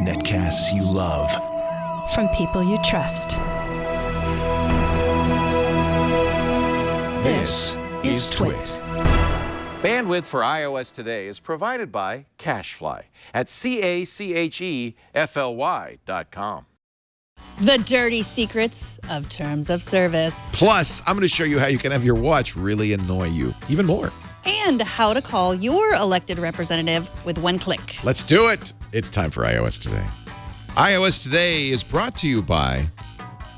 Netcasts you love. From people you trust. This is Twit. Bandwidth for iOS today is provided by CacheFly at CACHEFLY.com. The dirty secrets of terms of service. Plus, I'm going to show you how you can have your watch really annoy you even more. And how to call your elected representative with one click. Let's do it. It's time for iOS Today. iOS Today is brought to you by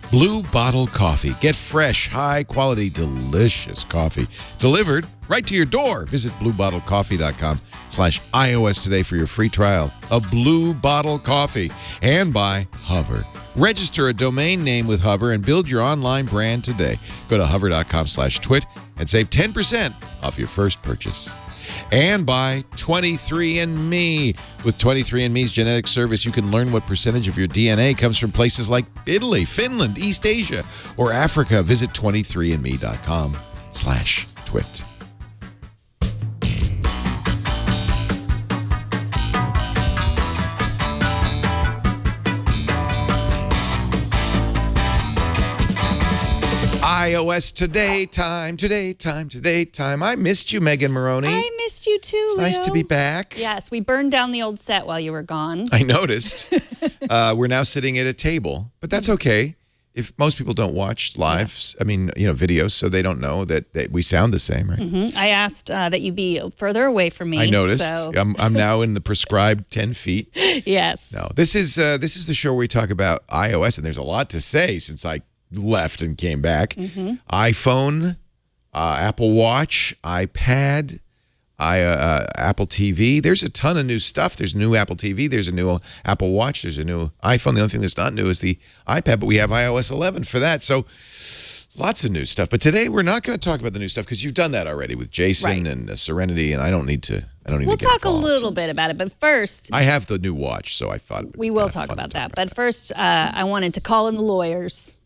Blue Bottle Coffee. Get fresh, high-quality, delicious coffee delivered right to your door. Visit bluebottlecoffee.com/iOS Today for your free trial of Blue Bottle Coffee. And by Hover. Register a domain name with Hover and build your online brand today. Go to hover.com/twit and save 10% off your first purchase. And by 23andMe. With 23andMe's genetic service, you can learn what percentage of your DNA comes from places like Italy, Finland, East Asia, or Africa. Visit 23andme.com/twit. iOS Today time. I missed you, Megan Morrone. I missed you too, It's nice to be back. Yes, we burned down the old set while you were gone. I noticed. We're now sitting at a table, but that's okay. If most people don't watch live, videos, so they don't know that we sound the same, right? Mm-hmm. I asked that you be further away from me. I noticed. So. I'm now in the prescribed 10 feet. Yes. No, this is the show where we talk about iOS, and there's a lot to say since I left and came back. Mm-hmm. iPhone, Apple Watch, iPad, Apple TV. There's a ton of new stuff. There's a new Apple TV. There's a new Apple Watch. There's a new iPhone. The only thing that's not new is the iPad, but we have iOS 11 for that. So lots of new stuff. But today we're not going to talk about the new stuff because you've done that already with Jason and Serenity, and I don't need to. We'll talk a little bit about it, but first, I have the new watch, so I thought it would we be will kind of talk fun about to that. But first, I wanted to call in the lawyers.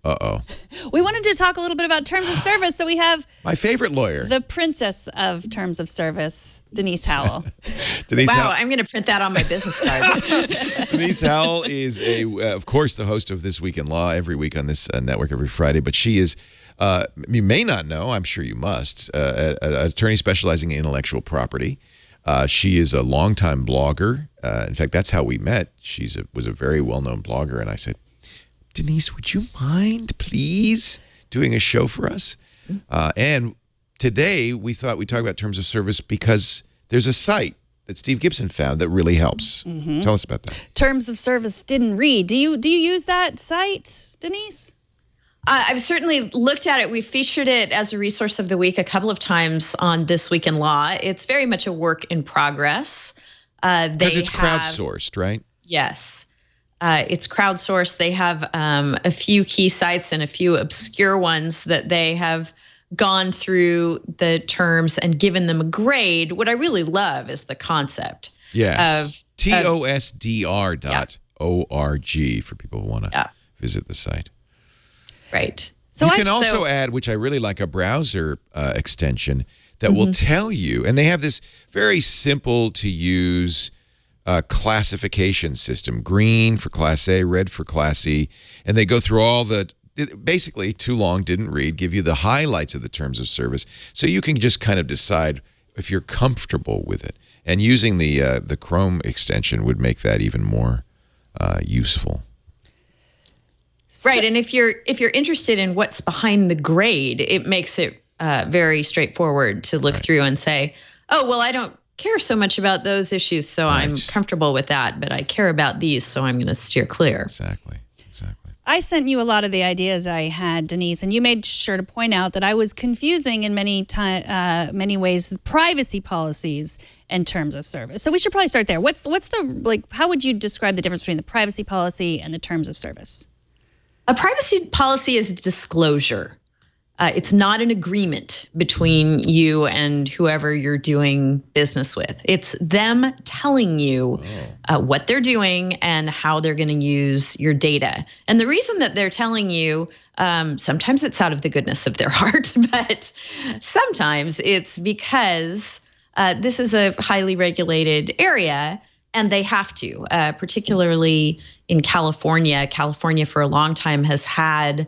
Uh-oh. We wanted to talk a little bit about terms of service, so we have my favorite lawyer, the princess of terms of service, Denise Howell. I'm going to print that on my business card. Denise Howell is, of course, the host of This Week in Law every week on this network every Friday, but she is, you may not know, I'm sure you must, an attorney specializing in intellectual property. She is a longtime blogger. In fact, that's how we met. She was a very well-known blogger, and I said, Denise, would you mind, please, doing a show for us? And today, we thought we'd talk about terms of service because there's a site that Steve Gibson found that really helps. Mm-hmm. Tell us about that. Terms of service didn't read. Do you use that site, Denise? I've certainly looked at it. We featured it as a resource of the week a couple of times on This Week in Law. It's very much a work in progress. Because it's crowdsourced, right? Yes. It's crowdsourced. They have a few key sites and a few obscure ones that they have gone through the terms and given them a grade. What I really love is the concept. Yes. TOSDR.org for people who want to visit the site. Right. So you can also add, which I really like, a browser extension that will tell you, and they have this very simple to use classification system, green for Class A, red for Class E, and they go through all basically too long, didn't read, give you the highlights of the terms of service, so you can just kind of decide if you're comfortable with it. And using the Chrome extension would make that even more useful. Right, and if you're interested in what's behind the grade, it makes it very straightforward to look through and say, oh, well, I don't care so much about those issues, so I'm comfortable with that, but I care about these, so I'm going to steer clear. Exactly. I sent you a lot of the ideas I had, Denise, and you made sure to point out that I was confusing in many ways the privacy policies and terms of service. So we should probably start there. What's the how would you describe the difference between the privacy policy and the terms of service? A privacy policy is disclosure. It's not an agreement between you and whoever you're doing business with. It's them telling you what they're doing and how they're going to use your data. And the reason that they're telling you, sometimes it's out of the goodness of their heart, but sometimes it's because this is a highly regulated area, and they have to, particularly in California. California for a long time has had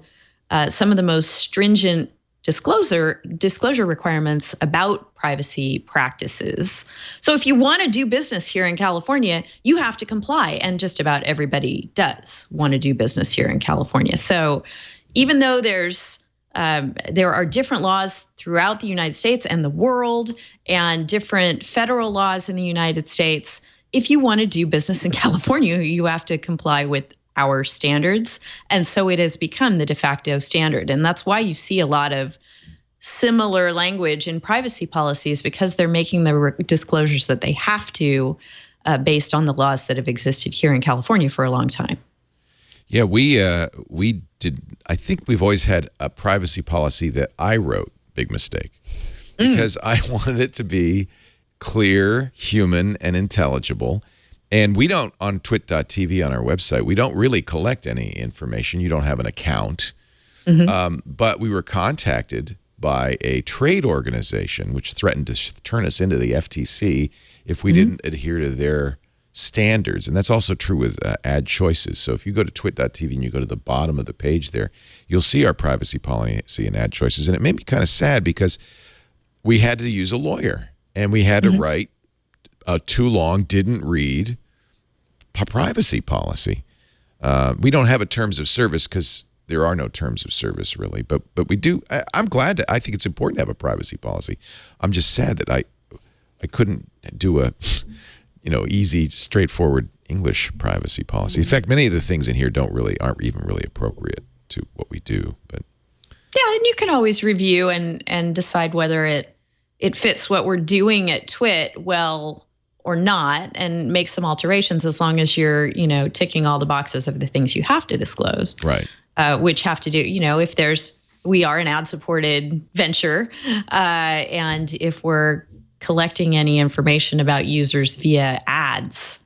some of the most stringent disclosure requirements about privacy practices. So if you want to do business here in California, you have to comply, and just about everybody does want to do business here in California. So even though there are different laws throughout the United States and the world, and different federal laws in the United States, if you want to do business in California, you have to comply with our standards. And so it has become the de facto standard. And that's why you see a lot of similar language in privacy policies, because they're making the disclosures that they have to based on the laws that have existed here in California for a long time. Yeah, we did. I think we've always had a privacy policy that I wrote. Big mistake, because I wanted it to be clear, human, and intelligible. And we don't, on twit.tv on our website, we don't really collect any information. You don't have an account. But we were contacted by a trade organization which threatened to turn us into the FTC if we didn't adhere to their standards. And that's also true with ad choices. So if you go to twit.tv and you go to the bottom of the page there, you'll see our privacy policy and ad choices. And it made me kind of sad because we had to use a lawyer, and we had to write too long, didn't read privacy policy. We don't have a terms of service because there are no terms of service really, but we do. I'm glad I think it's important to have a privacy policy. I'm just sad that I couldn't do a easy, straightforward English privacy policy. In fact, many of the things in here aren't even really appropriate to what we do. But yeah, and you can always review and decide whether it fits what we're doing at Twit well or not, and make some alterations as long as you're, ticking all the boxes of the things you have to disclose. Right. Which have to do, if we are an ad-supported venture, and if we're collecting any information about users via ads,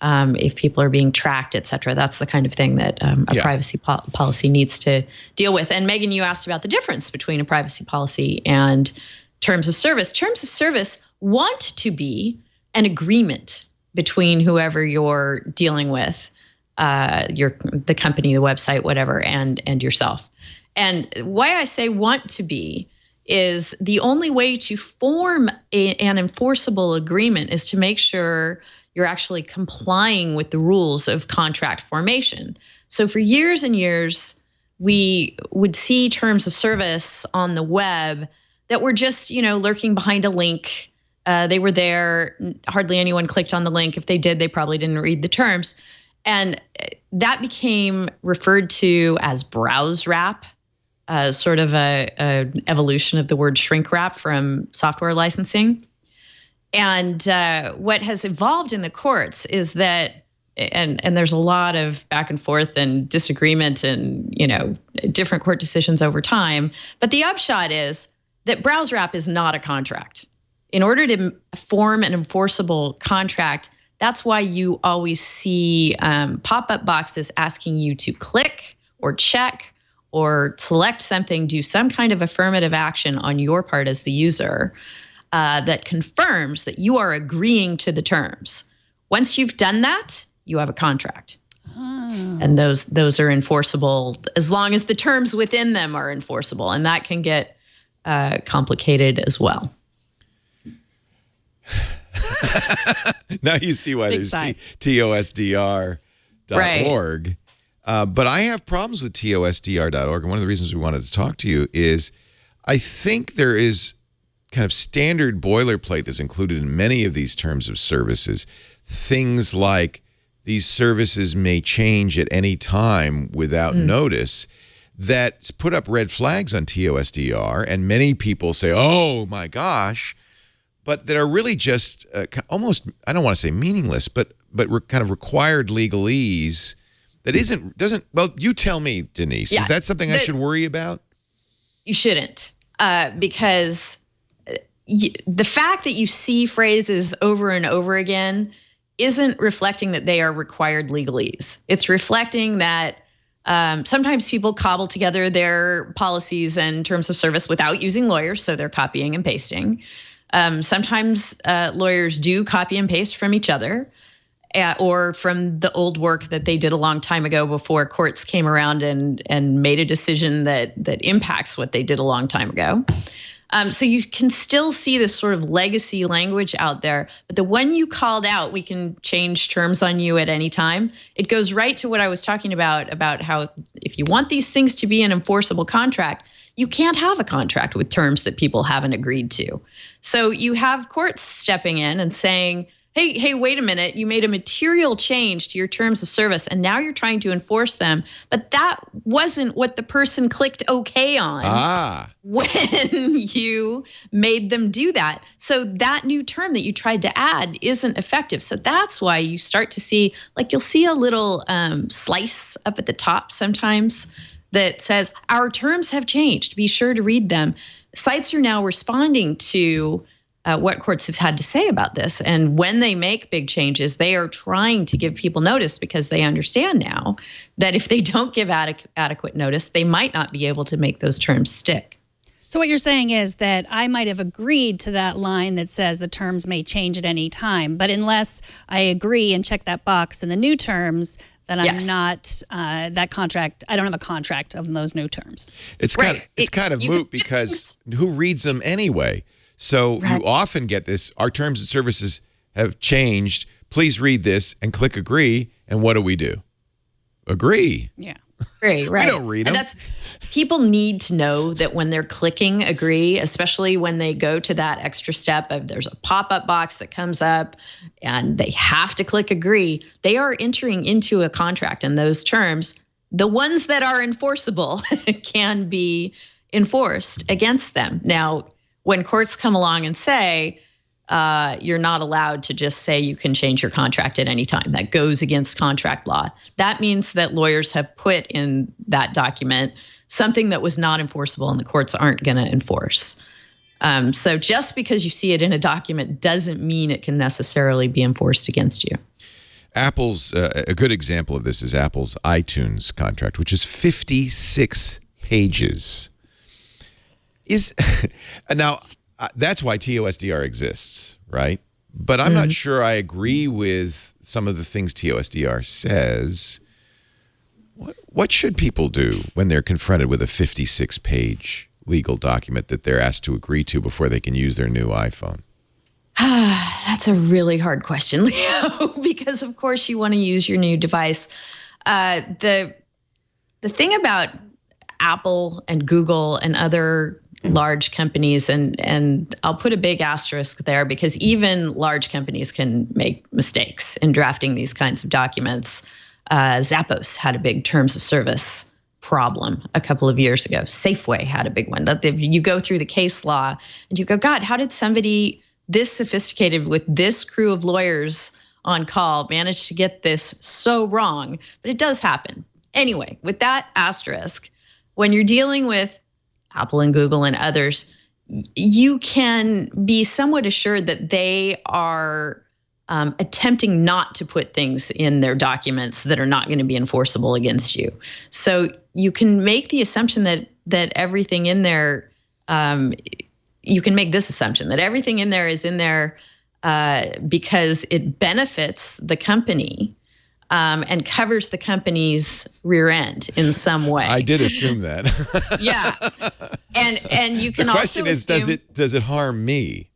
if people are being tracked, et cetera, that's the kind of thing that a privacy policy needs to deal with. And Megan, you asked about the difference between a privacy policy and terms of service. Terms of service want to be an agreement between whoever you're dealing with, the company, the website, whatever, and yourself. And why I say want to be is the only way to form an enforceable agreement is to make sure you're actually complying with the rules of contract formation. So for years and years, we would see terms of service on the web that were just, lurking behind a link. They were there. Hardly anyone clicked on the link. If they did, they probably didn't read the terms. And that became referred to as browse wrap, sort of a evolution of the word shrink wrap from software licensing. And what has evolved in the courts is that, and there's a lot of back and forth and disagreement and, different court decisions over time. But the upshot is that browse wrap is not a contract. In order to form an enforceable contract, that's why you always see pop-up boxes asking you to click or check or select something, do some kind of affirmative action on your part as the user that confirms that you are agreeing to the terms. Once you've done that, you have a contract. And those are enforceable as long as the terms within them are enforceable. And that can get complicated as well. Now you see why there's tosdr.org. Right. But I have problems with tosdr.org. And one of the reasons we wanted to talk to you is I think there is kind of standard boilerplate that's included in many of these terms of services. Things like these services may change at any time without notice, that put up red flags on TOSDR. And many people say, oh my gosh, but that are really just almost, I don't want to say meaningless, but kind of required legalese that doesn't, well, you tell me, Denise, is that something I should worry about? You shouldn't, because the fact that you see phrases over and over again isn't reflecting that they are required legalese. It's reflecting that sometimes people cobble together their policies and terms of service without using lawyers, so they're copying and pasting. Sometimes lawyers do copy and paste from each other or from the old work that they did a long time ago before courts came around and made a decision that impacts what they did a long time ago. So you can still see this sort of legacy language out there, but the one you called out, we can change terms on you at any time. It goes right to what I was talking about how if you want these things to be an enforceable contract, you can't have a contract with terms that people haven't agreed to. So you have courts stepping in and saying, hey, wait a minute, you made a material change to your terms of service and now you're trying to enforce them. But that wasn't what the person clicked OK on when you made them do that. So that new term that you tried to add isn't effective. So that's why you start to see, like you'll see a little slice up at the top sometimes that says, our terms have changed. Be sure to read them. Sites are now responding to what courts have had to say about this. And when they make big changes, they are trying to give people notice because they understand now that if they don't give adequate notice, they might not be able to make those terms stick. So what you're saying is that I might have agreed to that line that says the terms may change at any time, but unless I agree and check that box in the new terms, then I'm not that contract. I don't have a contract of those new terms. It's kind of moot because who reads them anyway? So you often get this, our terms and services have changed. Please read this and click agree. And what do? Agree. Yeah. Agree, right. We don't read them. People need to know that when they're clicking agree, especially when they go to that extra step of there's a pop-up box that comes up and they have to click agree, they are entering into a contract, and those terms, the ones that are enforceable, can be enforced against them. Now, when courts come along and say, you're not allowed to just say you can change your contract at any time, that goes against contract law. That means that lawyers have put in that document something that was not enforceable and the courts aren't going to enforce. So just because you see it in a document doesn't mean it can necessarily be enforced against you. Apple's, a good example of this is Apple's iTunes contract, which is 56 pages. Now, that's why TOSDR exists, right? But I'm not sure I agree with some of the things TOSDR says. What should people do when they're confronted with a 56-page legal document that they're asked to agree to before they can use their new iPhone? That's a really hard question, Leo, because of course you want to use your new device. The thing about Apple and Google and other large companies, and I'll put a big asterisk there because even large companies can make mistakes in drafting these kinds of documents. Zappos had a big terms of service problem a couple of years ago. Safeway had a big one. You go through the case law and you go, God, how did somebody this sophisticated with this crew of lawyers on call manage to get this so wrong? But it does happen. Anyway, with that asterisk, when you're dealing with Apple and Google and others, you can be somewhat assured that they are attempting not to put things in their documents that are not going to be enforceable against you. So you can make the assumption that everything in there, you can make this assumption that everything in there is in there because it benefits the company. And covers the company's rear end in some way. I did assume that. Yeah, and you can. The question also is, assume, does it harm me?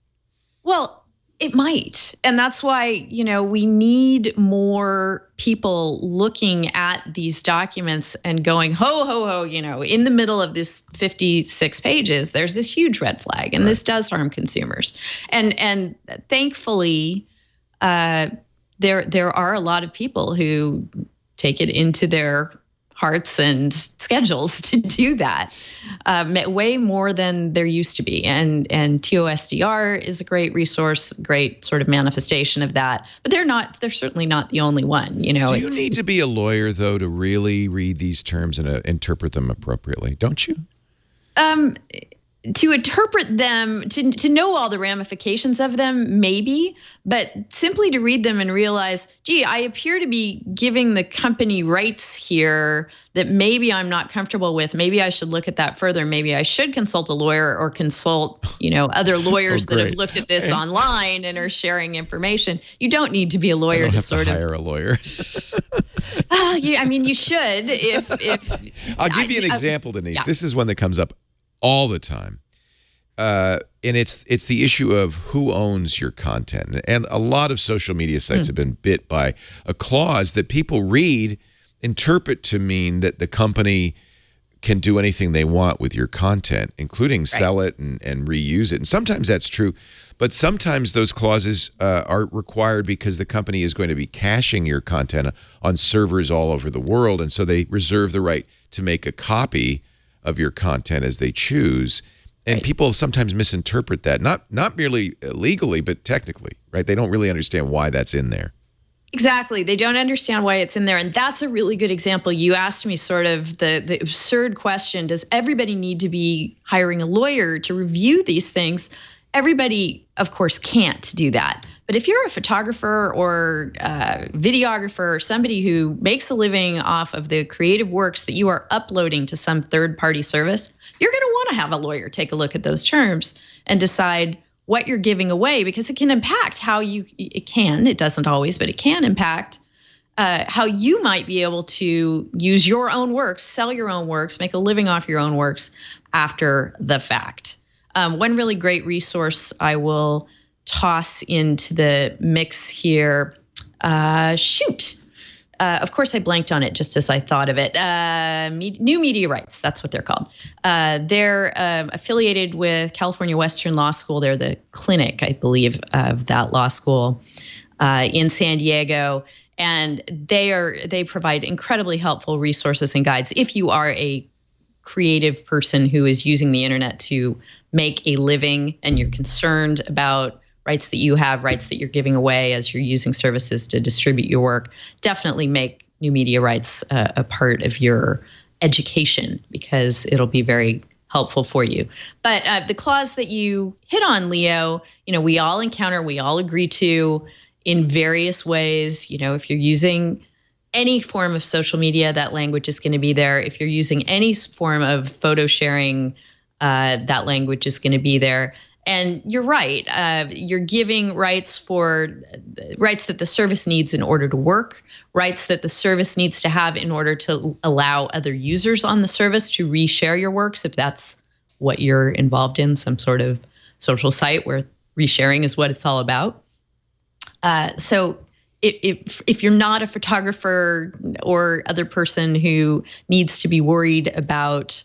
Well, it might, and that's why we need more people looking at these documents and going, ho ho ho. In the middle of this 56 pages, there's this huge red flag, and this does harm consumers. And thankfully, there are a lot of people who take it into their hearts and schedules to do that, way more than there used to be. And TOSDR is a great resource, great sort of manifestation of that. But they're certainly not the only one. Do you need to be a lawyer though to really read these terms and interpret them appropriately? Don't you? to interpret them, to know all the ramifications of them, maybe, but simply to read them and realize, gee, I appear to be giving the company rights here that maybe I'm not comfortable with. Maybe I should look at that further. Maybe I should consult a lawyer or consult, other lawyers that have looked at this online and are sharing information. You don't need to be a lawyer I don't to have to hire a lawyer. Yeah, I mean, you should. If I'll give you an example, Denise. Yeah. This is one that comes up all the time. And it's the issue of who owns your content. And a lot of social media sites have been bit by a clause that people read, interpret to mean that the company can do anything they want with your content, including sell it and reuse it. And sometimes that's true, but sometimes those clauses are required because the company is going to be caching your content on servers all over the world. And so they reserve the right to make a copy of your content as they choose. And people sometimes misinterpret that, not merely legally, but technically, right? They don't really understand why that's in there. Exactly. They don't understand why it's in there. And that's a really good example. You asked me sort of the absurd question, does everybody need to be hiring a lawyer to review these things? Everybody, of course, can't do that. But if you're a photographer or a videographer or somebody who makes a living off of the creative works that you are uploading to some third-party service, you're going to want to have a lawyer take a look at those terms and decide what you're giving away, because it can impact it doesn't always, but it can impact how you might be able to use your own works, sell your own works, make a living off your own works after the fact. One really great resource I will toss into the mix here. Of course, I blanked on it just as I thought of it. New Media Rights, that's what they're called. They're affiliated with California Western Law School. They're the clinic, I believe, of that law school in San Diego. And they provide incredibly helpful resources and guides if you are a creative person who is using the internet to make a living and you're concerned about rights that you have, rights that you're giving away as you're using services to distribute your work. Definitely make new media rights a part of your education, because it'll be very helpful for you. But the clause that you hit on, Leo, we all encounter, we all agree to in various ways. If you're using any form of social media, that language is going to be there. If you're using any form of photo sharing, that language is going to be there. And you're right. You're giving rights that the service needs in order to work, rights that the service needs to have in order to allow other users on the service to reshare your works, if that's what you're involved in, some sort of social site where resharing is what it's all about. So if you're not a photographer or other person who needs to be worried about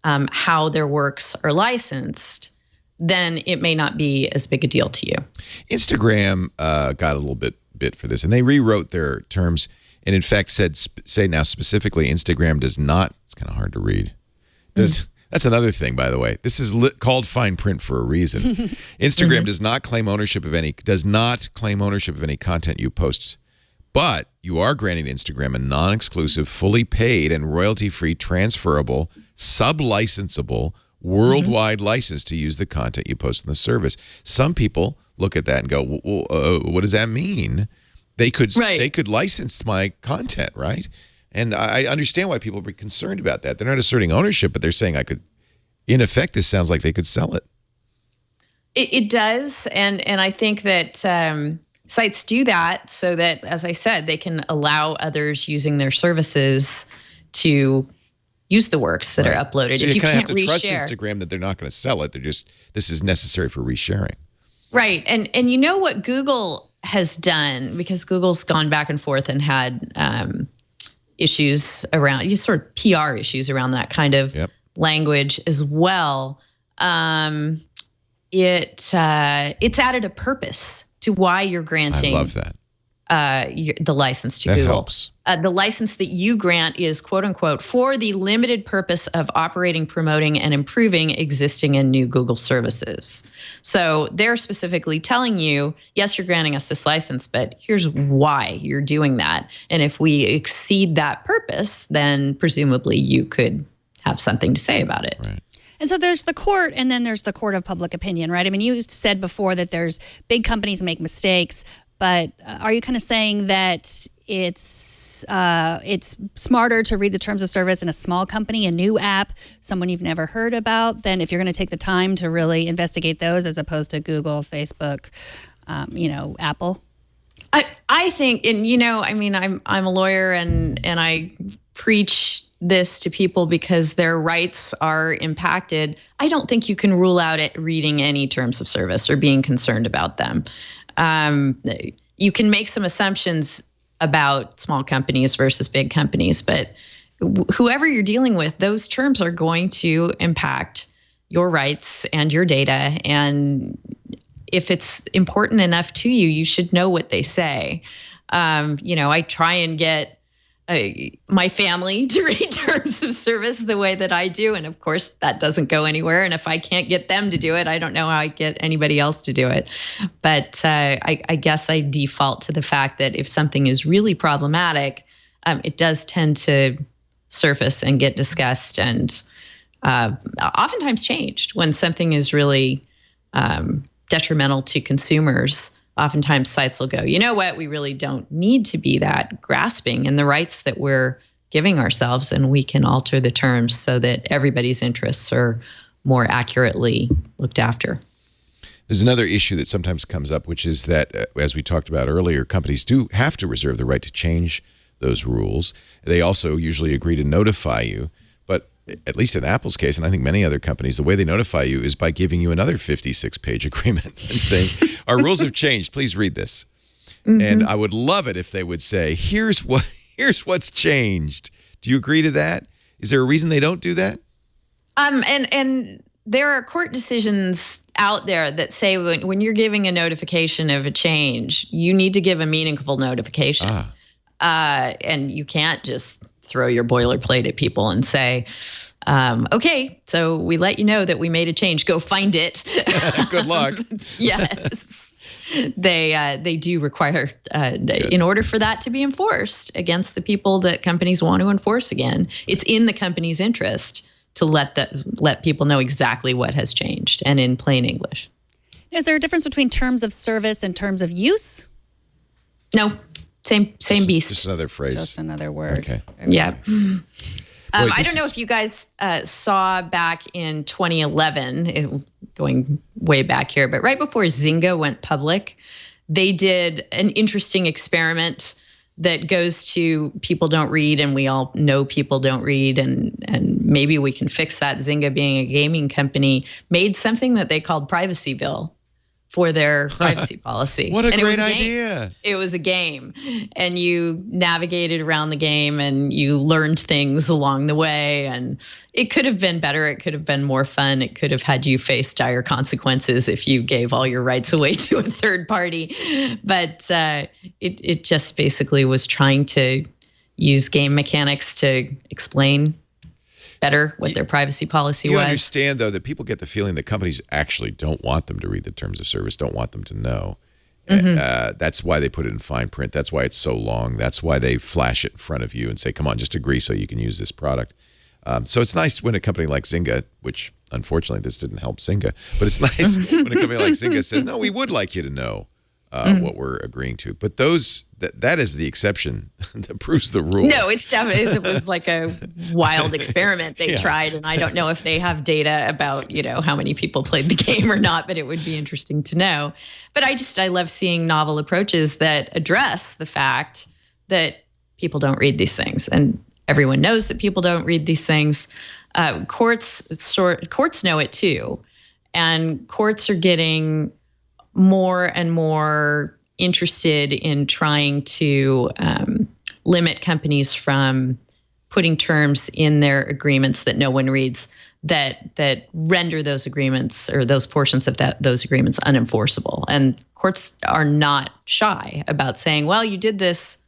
how their works are licensed, then it may not be as big a deal to you. Instagram got a little bit for this, and they rewrote their terms, and in fact say now specifically Instagram does not. It's kind of hard to read. That's another thing, by the way. This is called fine print for a reason. Instagram does not claim ownership of any content you post, but you are granting Instagram a non-exclusive, fully paid, and royalty-free, transferable, sub-licensable, worldwide license to use the content you post in the service. Some people look at that and go, well, what does that mean? They could license my content, right? And I understand why people are concerned about that. They're not asserting ownership, but they're saying in effect, this sounds like they could sell it. It does. And I think that sites do that so that, as I said, they can allow others using their services to use the works that are uploaded. So if you kind of have to reshare, trust Instagram that they're not going to sell it. This is necessary for resharing. Right. And what Google has done, because Google's gone back and forth and had issues around, sort of PR issues around that kind of language as well. It's added a purpose to why you're granting. I love that. The license to that Google. Helps. The license that you grant is, quote unquote, for the limited purpose of operating, promoting, and improving existing and new Google services. So they're specifically telling you, yes, you're granting us this license, but here's why you're doing that. And if we exceed that purpose, then presumably you could have something to say about it. Right. And so there's the court, and then there's the court of public opinion, right? I mean, you said before that there's big companies make mistakes, but are you kind of saying that it's smarter to read the terms of service in a small company, a new app, someone you've never heard about, than if you're going to take the time to really investigate those as opposed to Google, Facebook, Apple? I think, and I mean, I'm a lawyer, and I preach this to people because their rights are impacted. I don't think you can rule out it reading any terms of service or being concerned about them. You can make some assumptions about small companies versus big companies, but whoever you're dealing with, those terms are going to impact your rights and your data. And if it's important enough to you, you should know what they say. I try and get my family to read terms of service the way that I do. And of course, that doesn't go anywhere. And if I can't get them to do it, I don't know how I get anybody else to do it. But I guess I default to the fact that if something is really problematic, it does tend to surface and get discussed and oftentimes changed when something is really detrimental to consumers. Oftentimes sites will go, you know what, we really don't need to be that grasping in the rights that we're giving ourselves, and we can alter the terms so that everybody's interests are more accurately looked after. There's another issue that sometimes comes up, which is that, as we talked about earlier, companies do have to reserve the right to change those rules. They also usually agree to notify you. But at least in Apple's case, and I think many other companies, the way they notify you is by giving you another 56-page agreement and saying, our rules have changed. Please read this. Mm-hmm. And I would love it if they would say, here's what's changed. Do you agree to that? Is there a reason they don't do that? And there are court decisions out there that say when you're giving a notification of a change, you need to give a meaningful notification. And you can't just throw your boilerplate at people and say, okay, so we let you know that we made a change. Go find it. Good luck. Yes. They do require, in order for that to be enforced against the people that companies want to enforce again, it's in the company's interest to let people know exactly what has changed, and in plain English. Is there a difference between terms of service and terms of use? No. Same beast. Just another phrase. Just another word. Okay. Yeah. I don't know if you guys saw back in 2011, going way back here, but right before Zynga went public, they did an interesting experiment that goes to people don't read, and we all know people don't read, and maybe we can fix that. Zynga, being a gaming company, made something that they called Privacyville for their privacy policy. What a great idea. It was a game, and you navigated around the game and you learned things along the way, and it could have been better. It could have been more fun. It could have had you face dire consequences if you gave all your rights away to a third party. But it just basically was trying to use game mechanics to explain better what their privacy policy was. You understand, though, that people get the feeling that companies actually don't want them to read the terms of service, don't want them to know. Mm-hmm. That's why they put it in fine print. That's why it's so long. That's why they flash it in front of you and say, come on, just agree so you can use this product. So it's nice when a company like Zynga, which unfortunately this didn't help Zynga, but it's nice when a company like Zynga says, no, we would like you to know what we're agreeing to. But that is the exception that proves the rule. No, it was like a wild experiment they tried, and I don't know if they have data about how many people played the game or not, but it would be interesting to know. But I love seeing novel approaches that address the fact that people don't read these things, and everyone knows that people don't read these things. Courts know it too, and courts are getting more and more interested in trying to limit companies from putting terms in their agreements that no one reads, that render those agreements or those portions of those agreements unenforceable. And courts are not shy about saying, well, you did this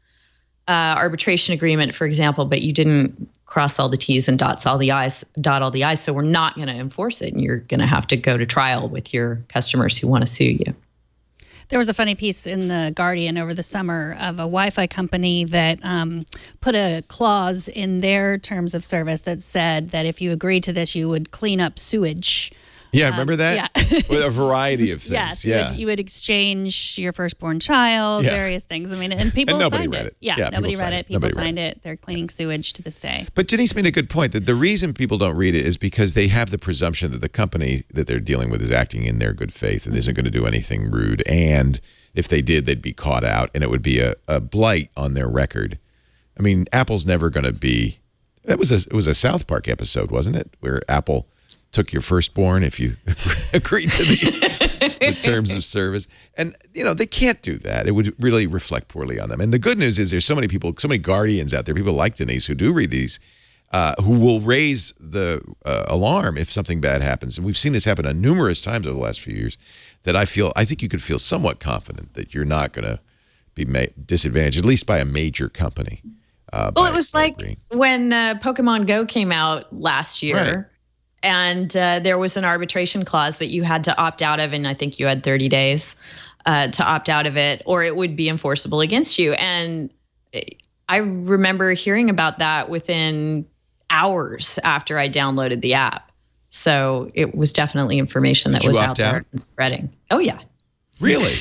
arbitration agreement, for example, but you didn't cross all the T's and dot all the I's, so we're not going to enforce it, and you're going to have to go to trial with your customers who want to sue you. There was a funny piece in The Guardian over the summer of a Wi-Fi company that put a clause in their terms of service that said that if you agreed to this, you would clean up sewage. Yeah, remember that? Yeah. With a variety of things. Yes, you would exchange your firstborn child, various things. I mean, and people And nobody signed read it. Yeah, Yeah, nobody people read signed it. it. People Nobody read signed it. They're cleaning sewage to this day. But Denise made a good point that the reason people don't read it is because they have the presumption that the company that they're dealing with is acting in their good faith and isn't going to do anything rude. And if they did, they'd be caught out, and it would be a blight on their record. I mean, Apple's never going to be. It was a South Park episode, wasn't it, where Apple took your firstborn if you agreed to the terms of service. And, they can't do that. It would really reflect poorly on them. And the good news is there's so many people, so many guardians out there, people like Denise who do read these, who will raise the alarm if something bad happens. And we've seen this happen numerous times over the last few years that I think you could feel somewhat confident that you're not going to be disadvantaged, at least by a major company. Well, it was like when Pokemon Go came out last year. Right. And there was an arbitration clause that you had to opt out of, and I think you had 30 days to opt out of it, or it would be enforceable against you. And I remember hearing about that within hours after I downloaded the app. So it was definitely information that was out there and spreading. Oh, yeah. Really?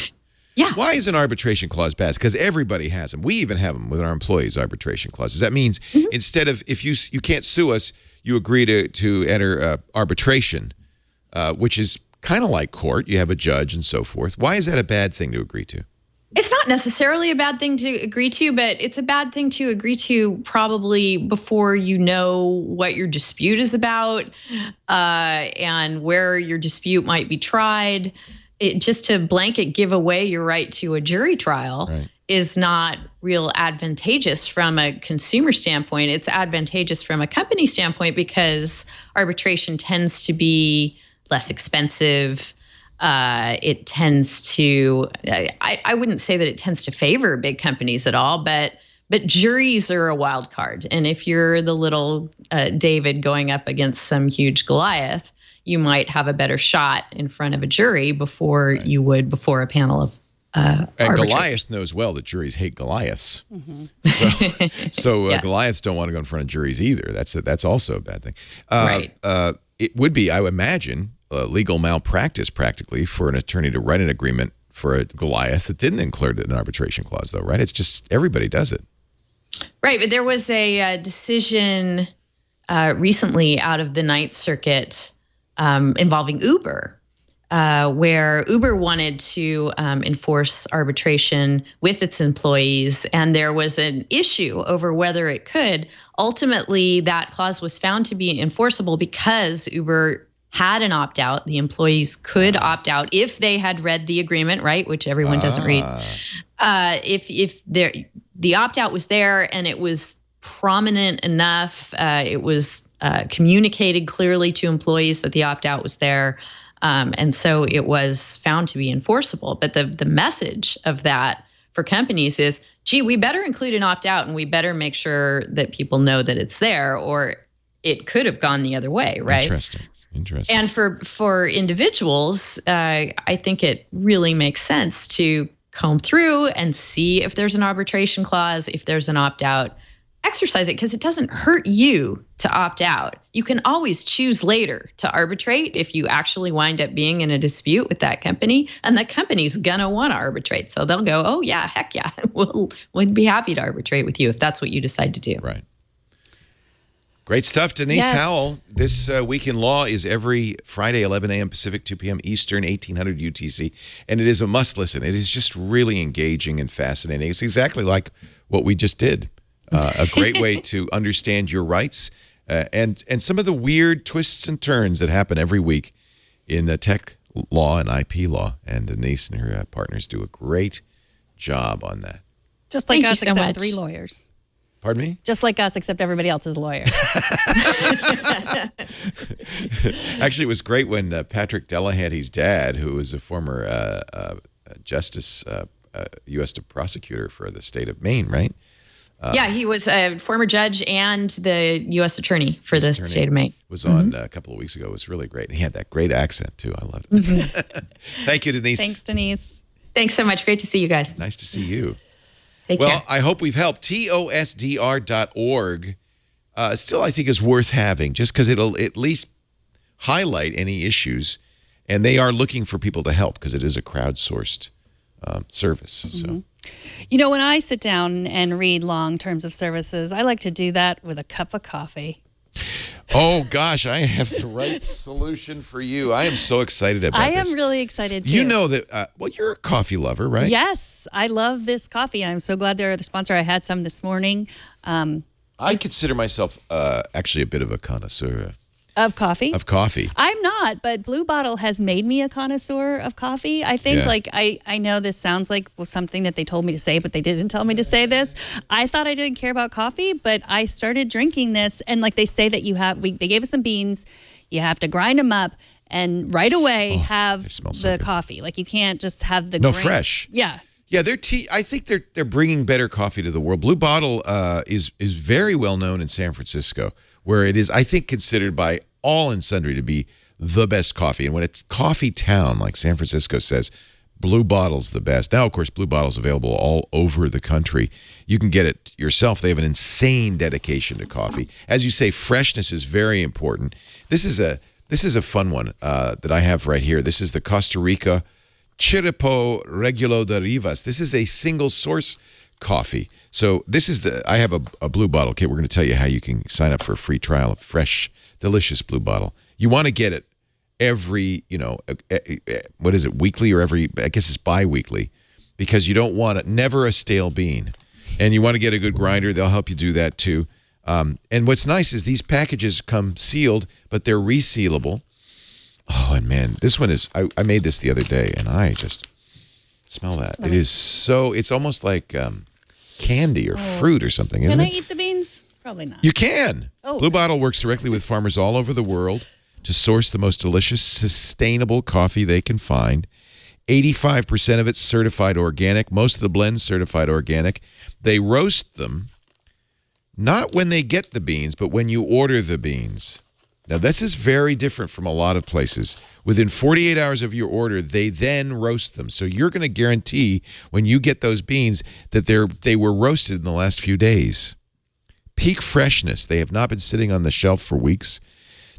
Yeah. Why is an arbitration clause bad? Because everybody has them. We even have them with our employees, arbitration clauses. That means instead of, if you can't sue us, you agree to enter arbitration, which is kind of like court. You have a judge and so forth. Why is that a bad thing to agree to? It's not necessarily a bad thing to agree to, but it's a bad thing to agree to probably before you know what your dispute is about and where your dispute might be tried. Just to blanket give away your right to a jury trial is not real advantageous from a consumer standpoint. It's advantageous from a company standpoint because arbitration tends to be less expensive. It tends to, I wouldn't say that it tends to favor big companies at all, but juries are a wild card. And if you're the little David going up against some huge Goliath, you might have a better shot in front of a jury before you would before a panel of and arbitrators. Goliath knows well that juries hate Goliaths. So Yes. Goliaths don't want to go in front of juries either. That's also a bad thing. Right. It would be, I would imagine, legal malpractice practically for an attorney to write an agreement for a Goliath that didn't include an arbitration clause, though, right? It's just everybody does it. Right, but there was a decision recently out of the Ninth Circuit involving Uber, where Uber wanted to enforce arbitration with its employees, and there was an issue over whether it could. Ultimately, that clause was found to be enforceable because Uber had an opt-out. The employees could opt out if they had read the agreement, right, which everyone doesn't read. If the opt-out was there and it was prominent enough, it was communicated clearly to employees that the opt-out was there. And so it was found to be enforceable. But the message of that for companies is, gee, we better include an opt-out and we better make sure that people know that it's there, or it could have gone the other way, right? Interesting. And for individuals, I think it really makes sense to comb through and see if there's an arbitration clause, if there's an opt-out. Exercise it, because it doesn't hurt you to opt out. You can always choose later to arbitrate if you actually wind up being in a dispute with that company, and that company's gonna want to arbitrate. So they'll go, oh yeah, heck yeah, we'd be happy to arbitrate with you if that's what you decide to do. Right. Great stuff, Denise Howell. This Week in Law is every Friday, 11 a.m. Pacific, 2 p.m. Eastern, 1800 UTC, and it is a must listen. It is just really engaging and fascinating. It's exactly like what we just did. A great way to understand your rights and some of the weird twists and turns that happen every week in the tech law and IP law. And Denise and her partners do a great job on that. Just like Thank you us, so except much. 3 lawyers. Pardon me? Just like us, except everybody else is lawyers. Actually, it was great when Patrick Delahanty's dad, who was a former justice, U.S. prosecutor for the state of Maine, right? Yeah, he was a former judge and the U.S. attorney for the state of Maine. Was on a couple of weeks ago. It was really great. And he had that great accent, too. I loved it. Thank you, Denise. Thanks, Denise. Thanks so much. Great to see you guys. Nice to see you. Take Well, care. I hope we've helped. TOSDR.org still, I think, is worth having just because it'll at least highlight any issues. And they are looking for people to help because it is a crowdsourced service. So, You know, when I sit down and read long terms of services, I like to do that with a cup of coffee. oh gosh, I have the right solution for you. I am so excited about I this. am really excited too. You know that, well, you're a coffee lover, right? Yes, I love this coffee. I'm so glad they're the sponsor. I had some this morning. I consider myself actually a bit of a connoisseur Of coffee? of coffee. I'm not, but Blue Bottle has made me a connoisseur of coffee. I think, Yeah. I know this sounds like something that they told me to say, but they didn't tell me to say this. I thought I didn't care about coffee, but I started drinking this, and like they say that they gave us some beans, you have to grind them up, and right away have they smell so the good. coffee. Like you can't just have the No, grain. fresh. Yeah. Yeah, their tea. I think they're bringing better coffee to the world. Blue Bottle is very well known in San Francisco, where it is, I think, considered by all and sundry to be the best coffee. And when it's coffee town, like San Francisco says, Blue Bottle's the best. Now, of course, Blue Bottle's available all over the country. You can get it yourself. They have an insane dedication to coffee. As you say, freshness is very important. This is a fun one that I have right here. This is the Costa Rica Chiripo Regulo de Rivas. This is a single source coffee. So this is I have a Blue Bottle kit. We're going to tell you how you can sign up for a free trial of fresh, delicious Blue Bottle. You want to get it every, what is it, weekly or every, I guess it's bi-weekly, because you don't want it, never a stale bean. And you want to get a good grinder. They'll help you do that too. And what's nice is these packages come sealed, but they're resealable. Oh, and man, this one is, I made this the other day, and I just smell that. It is so, it's almost like candy or fruit or something, isn't Can I it? eat the beans? Probably not. You can. Oh. Blue Bottle works directly with farmers all over the world to source the most delicious, sustainable coffee they can find. 85% of it's certified organic. Most of the blends certified organic. They roast them, not when they get the beans, but when you order the beans. Now, this is very different from a lot of places. Within 48 hours of your order, they then roast them. So you're going to guarantee when you get those beans that they were roasted in the last few days. Peak freshness. They have not been sitting on the shelf for weeks.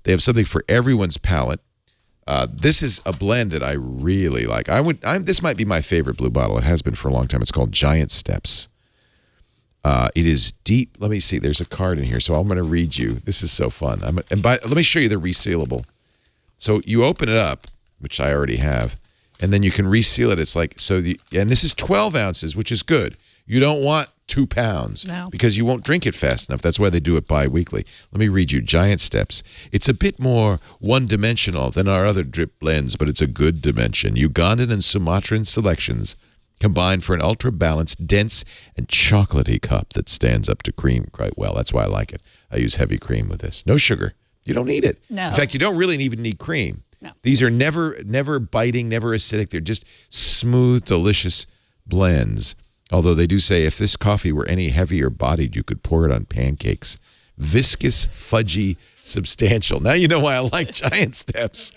They have something for everyone's palate. This is a blend that I really like. This might be my favorite Blue Bottle. It has been for a long time. It's called Giant Steps. It is deep. Let me see. There's a card in here, so I'm going to read you. This is so fun. Let me show you the resealable. So you open it up, which I already have, and then you can reseal it. It's like and this is 12 ounces, which is good. You don't want 2 pounds because you won't drink it fast enough. That's why they do it bi-weekly. Let me read you Giant Steps. It's a bit more one-dimensional than our other drip blends, but it's a good dimension. Ugandan and Sumatran selections combined for an ultra-balanced, dense, and chocolatey cup that stands up to cream quite well. That's why I like it. I use heavy cream with this. No sugar. You don't need it. No. In fact, you don't really even need cream. No. These are never biting, never acidic. They're just smooth, delicious blends. Although they do say if this coffee were any heavier bodied, you could pour it on pancakes. Viscous, fudgy, substantial. Now you know why I like Giant Steps.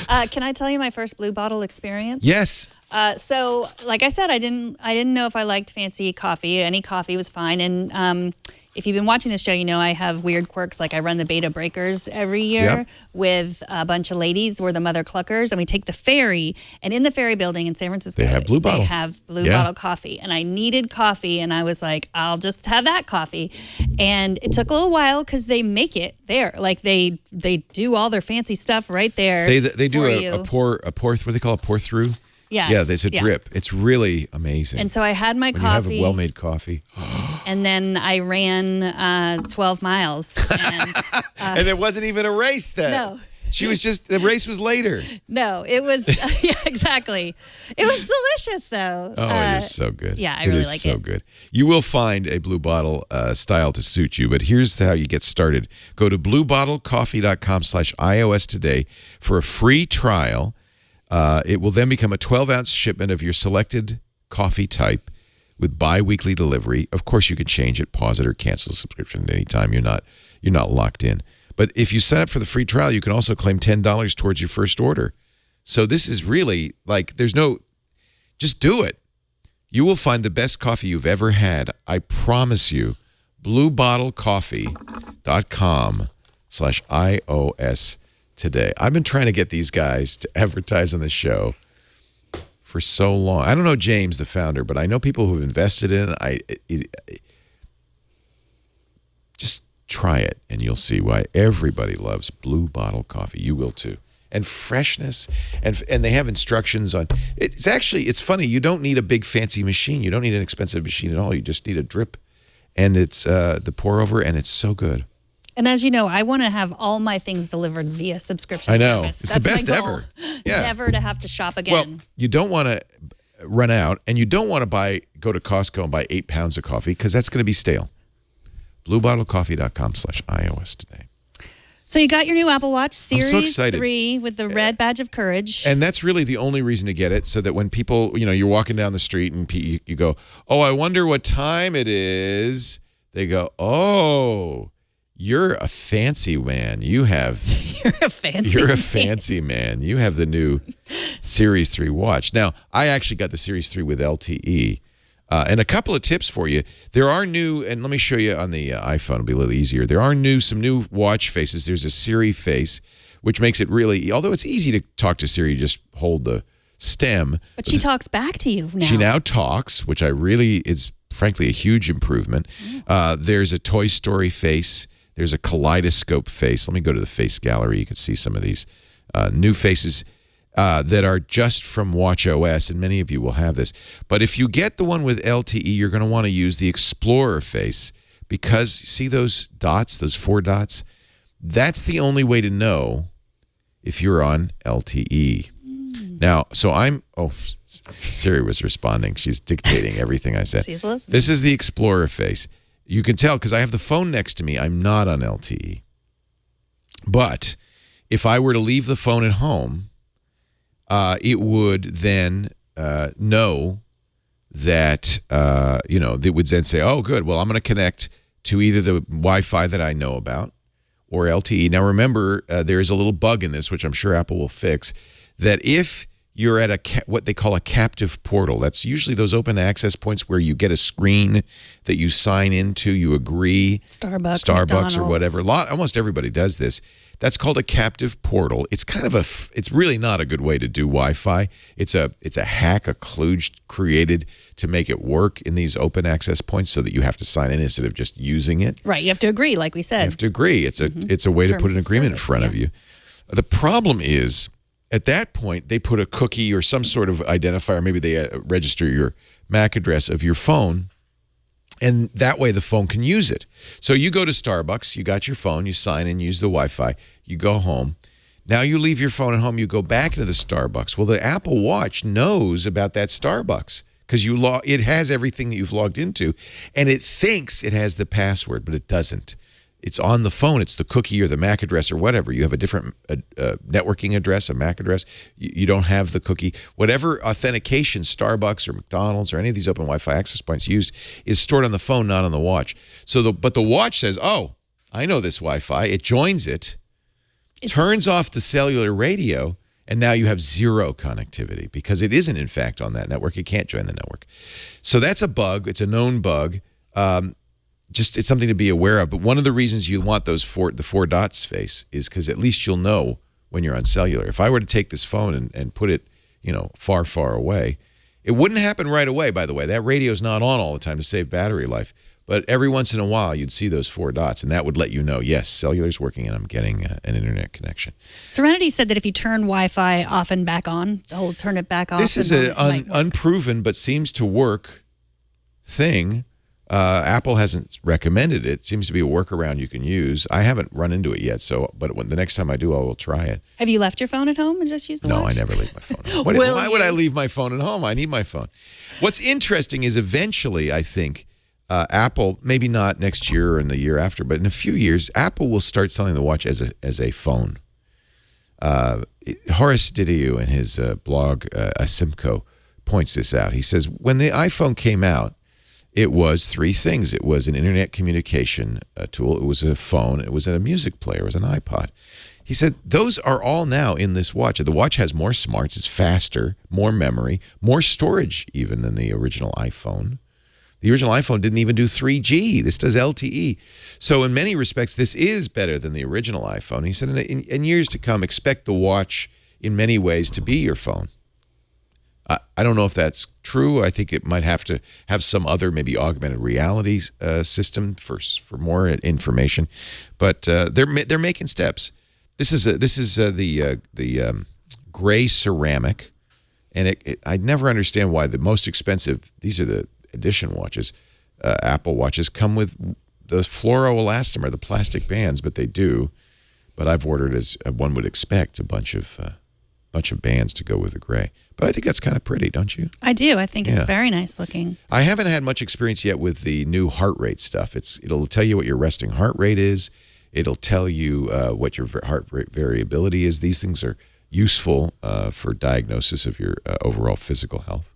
Can I tell you my first Blue Bottle experience? Yes. So, like I said, I didn't know if I liked fancy coffee. Any coffee was fine. And if you've been watching this show, you know I have weird quirks. Like I run the Beta Breakers every year with a bunch of ladies. We're the Mother Cluckers, and we take the ferry. And in the ferry building in San Francisco, They have Blue Bottle. They have Blue Bottle coffee. And I needed coffee, and I was like, I'll just have that coffee. And it took a little while because they make it there. Like they do all their fancy stuff right there. They do a pour. What do they call a pour through? Yes. Yeah, there's a drip. It's really amazing. And so I had my when coffee. you have a well-made coffee. And then I ran 12 miles. And, And there wasn't even a race then. No. The race was later. No, it was, yeah, exactly. It was delicious, though. Oh, it is so good. Yeah, I really like it. It is so good. You will find a Blue Bottle style to suit you, but here's how you get started. Go to bluebottlecoffee.com/iOS today for a free trial. It will then become a 12-ounce shipment of your selected coffee type with bi-weekly delivery. Of course, you can change it, pause it, or cancel the subscription at any time. You're not locked in. But if you sign up for the free trial, you can also claim $10 towards your first order. So this is really like Just do it. You will find the best coffee you've ever had. I promise you. BlueBottleCoffee.com/iOS today. I've been trying to get these guys to advertise on the show for so long. I don't know James, the founder, but I know people who've invested in it. Just try it, and you'll see why everybody loves Blue Bottle Coffee. You will too. And freshness, and they have instructions on. It's funny. You don't need a big fancy machine. You don't need an expensive machine at all. You just need a drip, and it's the pour over, and it's so good. And as you know, I want to have all my things delivered via subscription I know. service. It's That's the best my goal. ever. Yeah. Never to have to shop again. Well, you don't want to run out, and you don't want to go to Costco and buy 8 pounds of coffee because that's going to be stale. BlueBottleCoffee.com/iOS today. So you got your new Apple Watch Series so excited. 3 with the red badge of courage. And that's really the only reason to get it, so that when people, you're walking down the street and you go, oh, I wonder what time it is. They go, oh, you're a fancy man. You're a fancy man. You have the new Series 3 watch. Now, I actually got the Series 3 with LTE. And a couple of tips for you. There are new, and let me show you on the iPhone, it'll be a little easier. There are some new watch faces. There's a Siri face, which makes it really, although it's easy to talk to Siri, you just hold the stem. But she talks back to you now. She now talks, which is frankly a huge improvement. There's a Toy Story face. There's a kaleidoscope face. Let me go to the face gallery. You can see some of these new faces that are just from watchOS, and many of you will have this. But if you get the one with LTE, you're going to want to use the Explorer face, because see those dots, those 4 dots? That's the only way to know if you're on LTE. Now, Siri was responding. She's dictating everything I said. She's listening. This is the Explorer face. You can tell because I have the phone next to me. I'm not on LTE. But if I were to leave the phone at home, it would then know that, it would then say, oh, good, well, I'm going to connect to either the Wi-Fi that I know about or LTE. Now, remember, there is a little bug in this, which I'm sure Apple will fix, that if you're at what they call a captive portal, that's usually those open access points where you get a screen that you sign into, you agree. Starbucks, or McDonald's. whatever. Almost everybody does this. That's called a captive portal. It's kind of it's really not a good way to do Wi-Fi. It's a hack, a kludge created to make it work in these open access points so that you have to sign in instead of just using it. Right, you have to agree, like we said. You have to agree. It's a way to put an agreement in front of you. The problem is, at that point, they put a cookie or some sort of identifier. Maybe they register your MAC address of your phone, and that way the phone can use it. So you go to Starbucks, you got your phone, you sign in, use the Wi-Fi, you go home. Now you leave your phone at home, you go back into the Starbucks. Well, the Apple Watch knows about that Starbucks because it has everything that you've logged into, and it thinks it has the password, but it doesn't. It's on the phone. It's the cookie or the MAC address or whatever. You have a different networking address, a MAC address. You don't have the cookie. Whatever authentication Starbucks or McDonald's or any of these open Wi-Fi access points use is stored on the phone, not on the watch. But the watch says, oh, I know this Wi-Fi. It joins it, turns off the cellular radio, and now you have zero connectivity because it isn't, in fact, on that network. It can't join the network. So that's a bug. It's a known bug. It's something to be aware of. But one of the reasons you want the 4 dots face is because at least you'll know when you're on cellular. If I were to take this phone and put it, far, far away, it wouldn't happen right away, by the way. That radio's not on all the time to save battery life. But every once in a while, you'd see those 4 dots, and that would let you know, yes, cellular's working and I'm getting an internet connection. Serenity said that if you turn Wi-Fi off and back on, they'll turn it back off. This is an unproven but seems to work thing. Apple hasn't recommended it. It seems to be a workaround you can use. I haven't run into it yet, but the next time I do, I will try it. Have you left your phone at home and just used the watch? No, I never leave my phone at home. Why would I leave my phone at home? I need my phone. What's interesting is eventually, I think, Apple, maybe not next year or in the year after, but in a few years, Apple will start selling the watch as a phone. Horace Didiu in his blog, Asimco, points this out. He says, when the iPhone came out, It was three things. It was an internet communication tool. It was a phone. It was a music player. It was an iPod. He said, those are all now in this watch. The watch has more smarts. It's faster, more memory, more storage even than the original iPhone. The original iPhone didn't even do 3G. This does LTE. So in many respects, this is better than the original iPhone. He said, in years to come, expect the watch in many ways to be your phone. I don't know if that's true. I think it might have to have some other maybe augmented reality system for more information. But they're making steps. This is the gray ceramic, and I never understand why the most expensive. These are the edition watches, Apple watches come with the fluoroelastomer, the plastic bands, but they do. But I've ordered, as one would expect, a bunch of bands to go with the gray. But I think that's kind of pretty, don't you? I do. I think it's very nice looking. I haven't had much experience yet with the new heart rate stuff. It'll tell you what your resting heart rate is. It'll tell you what your heart rate variability is. These things are useful for diagnosis of your overall physical health.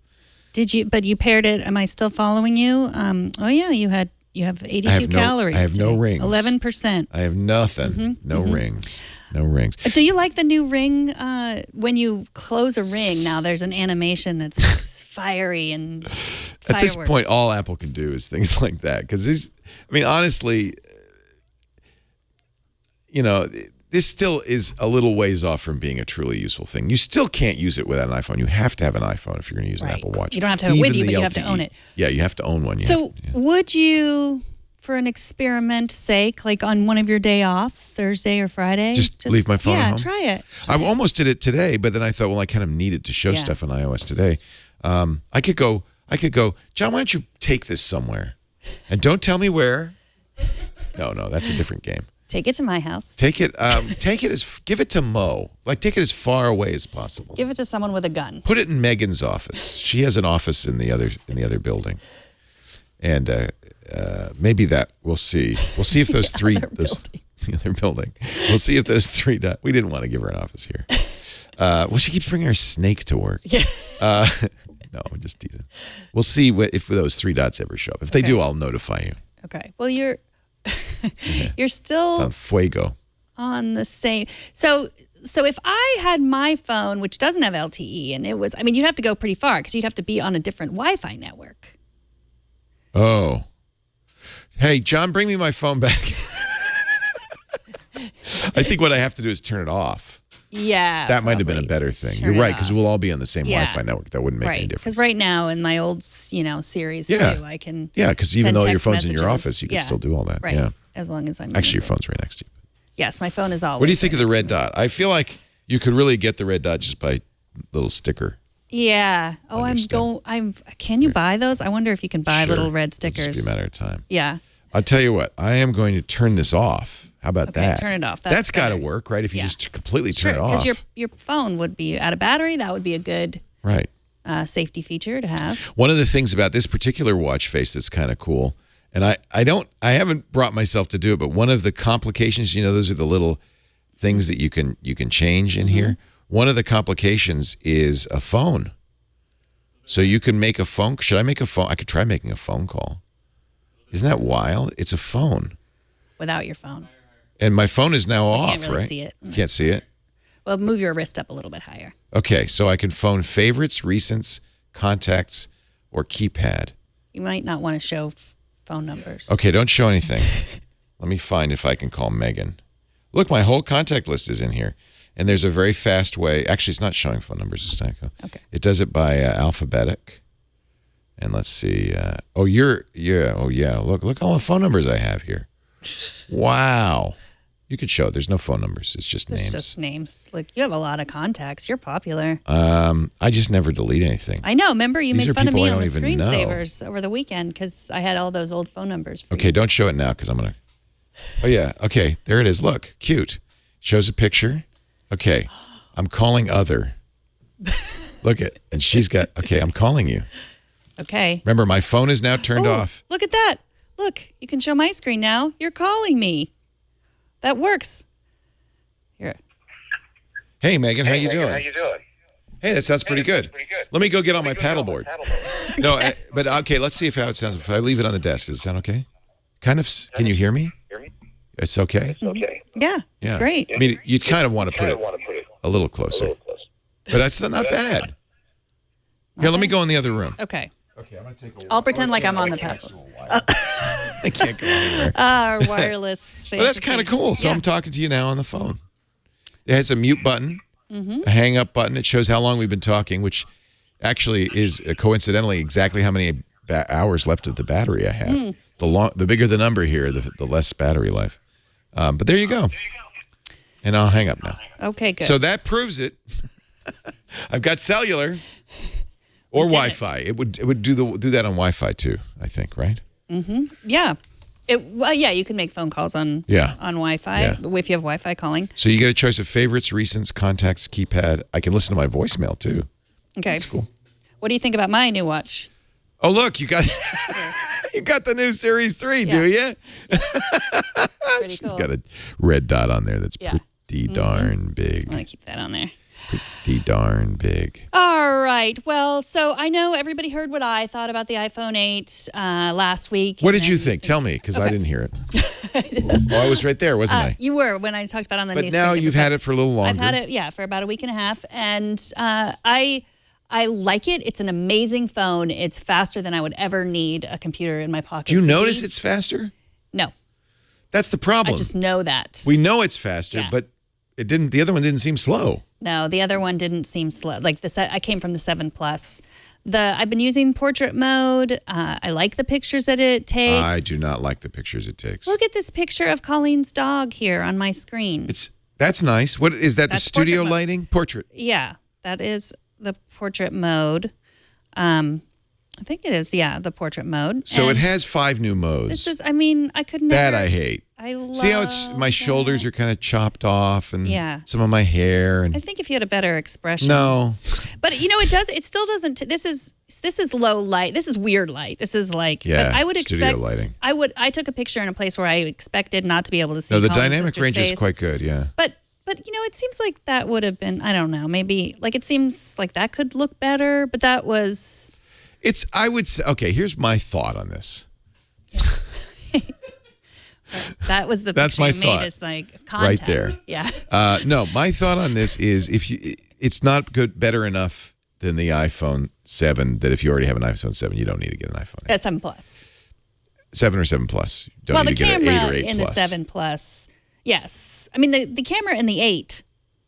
But you paired it. Am I still following you? Oh yeah, you have 82 calories. I have no rings. 11%. I have nothing. No rings. No rings. Do you like the new ring? When you close a ring, now there's an animation that's like fiery and fireworks. At this point, all Apple can do is things like that. Because honestly, this still is a little ways off from being a truly useful thing. You still can't use it without an iPhone. You have to have an iPhone if you're going to use an Apple Watch. You don't have to have it with you, but you have to own it. Yeah, you have to own one. Would you, for an experiment's sake, like on one of your day offs, Thursday or Friday, just leave my phone at home? Yeah, try it. I almost did it today, but then I thought, well, I kind of needed to show stuff on iOS today. I could go, John, why don't you take this somewhere? And don't tell me where. No, that's a different game. Take it to my house. Give it to Mo. Take it as far away as possible. Give it to someone with a gun. Put it in Megan's office. She has an office in the other building, and maybe that we'll see. We'll see if those the other building. We'll see if those three. We didn't want to give her an office here. Well, she keeps bringing her snake to work. Yeah. No, I'm just teasing. We'll see if those three dots ever show up. If they do, I'll notify you. Okay. Well, you're still it's on fuego. On the same. So if I had my phone, which doesn't have LTE, and it was, you'd have to go pretty far because you'd have to be on a different Wi-Fi network. Oh. Hey, John, bring me my phone back. I think what I have to do is turn it off. Yeah. That might have been a better thing. You're right, because we'll all be on the same Wi-Fi network. That wouldn't make any difference. Because right now in my old, series too, I can. Yeah, because even though your phone's in your office, you can still do all that. Right. Yeah. As long as I'm. Actually, your phone's right next to you. Yes, my phone is always. What do you think of the red dot? I feel like you could really get the red dot just by little sticker. Yeah. Oh, Can you buy those? I wonder if you can buy little red stickers. It'll just be a matter of time. Yeah. I'll tell you what. I am going to turn this off. How about that? Turn it off. That's got to work, right? If you just completely turn it off. Because your phone would be out of battery. That would be a good safety feature to have. One of the things about this particular watch face that's kind of cool, and I haven't brought myself to do it, but one of the complications, those are the little things that you can change in here. One of the complications is a phone. So you can make a phone. Should I make a phone? I could try making a phone call. Isn't that wild? It's a phone. Without your phone. And my phone is now off, can't really right? see it. Can't see it? Well, move your wrist up a little bit higher. Okay, so I can phone favorites, recents, contacts, or keypad. You might not want to show phone numbers. Okay, don't show anything. Let me find if I can call Megan. Look, my whole contact list is in here. And there's a very fast way. Actually, it's not showing phone numbers. It's not. Okay. It does it by alphabetic. And let's see. Oh, yeah. Look all the phone numbers I have here. Wow. You could show. There's no phone numbers. It's just names. It's just names. Look, you have a lot of contacts. You're popular. I just never delete anything. I know. Remember, you made fun of me on the screensavers screensavers over the weekend because I had all those old phone numbers for you. Okay, don't show it now because I'm going to. Oh, yeah. Okay, there it is. Look, cute. Shows a picture. Okay, I'm calling other. Look at, and she's got, okay, I'm calling you. Okay. Remember, my phone is now turned off. Look at that. Look, you can show my screen now. You're calling me. That works. Here. Hey, Megan, how you doing? Hey, that sounds pretty good. Let me go get on my paddleboard. No, but okay, let's see how it sounds. If I leave it on the desk, does it sound okay? Kind of. Can you hear me? It's okay? Yeah, it's great. I mean, you kind of want to put it a little closer. But that's not bad. Here, let me go in the other room. Okay. Okay, I'm going to take a I'll pretend like I'm on the paddle. I can't go anywhere. Our wireless. Well, that's kind of cool. So I'm talking to you now on the phone. It has a mute button, a hang up button. It shows how long we've been talking, which actually is coincidentally exactly how many hours left of the battery I have. The bigger the number here, the less battery life. But there you go. And I'll hang up now. Okay, good. So that proves it. I've got cellular or Wi-Fi. It would do that on Wi-Fi too, I think, right? Yeah. You can make phone calls on Wi-Fi if you have Wi-Fi calling. So you get a choice of favorites, recents, contacts, keypad. I can listen to my voicemail too. Okay. That's cool. What do you think about my new watch? Oh, look, you got you got the new Series 3, do you? Pretty cool. She's got a red dot on there that's pretty darn big. I'm going to keep that on there. Pretty darn big. All right. Well, so I know everybody heard what I thought about the iPhone 8 last week. What did you think? Tell me, because I didn't hear it. I was right there, wasn't I? You were when I talked about it on the news. But now you've had it for a little longer. I've had it, for about a week and a half. And I like it. It's an amazing phone. It's faster than I would ever need a computer in my pocket. Do you notice it's faster? No. That's the problem. I just know that. We know it's faster, but it didn't. The other one didn't seem slow. No, the other one didn't seem slow. Like I came from the 7 Plus. I've been using portrait mode. I like the pictures that it takes. I do not like the pictures it takes. Look at this picture of Colleen's dog here on my screen. That's nice. What is that? That's the studio portrait lighting? Portrait. Yeah, that is the portrait mode. I think it is, the portrait mode. So it has 5 new modes. This is, I could never. That I hate. I love See how my shoulders are kind of chopped off and some of my hair. And I think if you had a better expression. No. But it still doesn't, this is low light. This is weird light. This is like, but I would expect, lighting. I took a picture in a place where I expected not to be able to see the Colin's dynamic range face. is quite good, yeah. But it seems like that would have been, I don't know, maybe, like it seems like that could look better, but that was... I would say, okay, here's my thought on this. That was the That's picture my you thought. made is like contact. Right there. Yeah. No, my thought on this is it's not better enough than the iPhone 7 that if you already have an iPhone 7, you don't need to get an iPhone 8. 7 Plus. 7 or 7 Plus. You don't need to get an 8 or 8 in Plus. the 7 Plus, yes. I mean, the camera in the 8,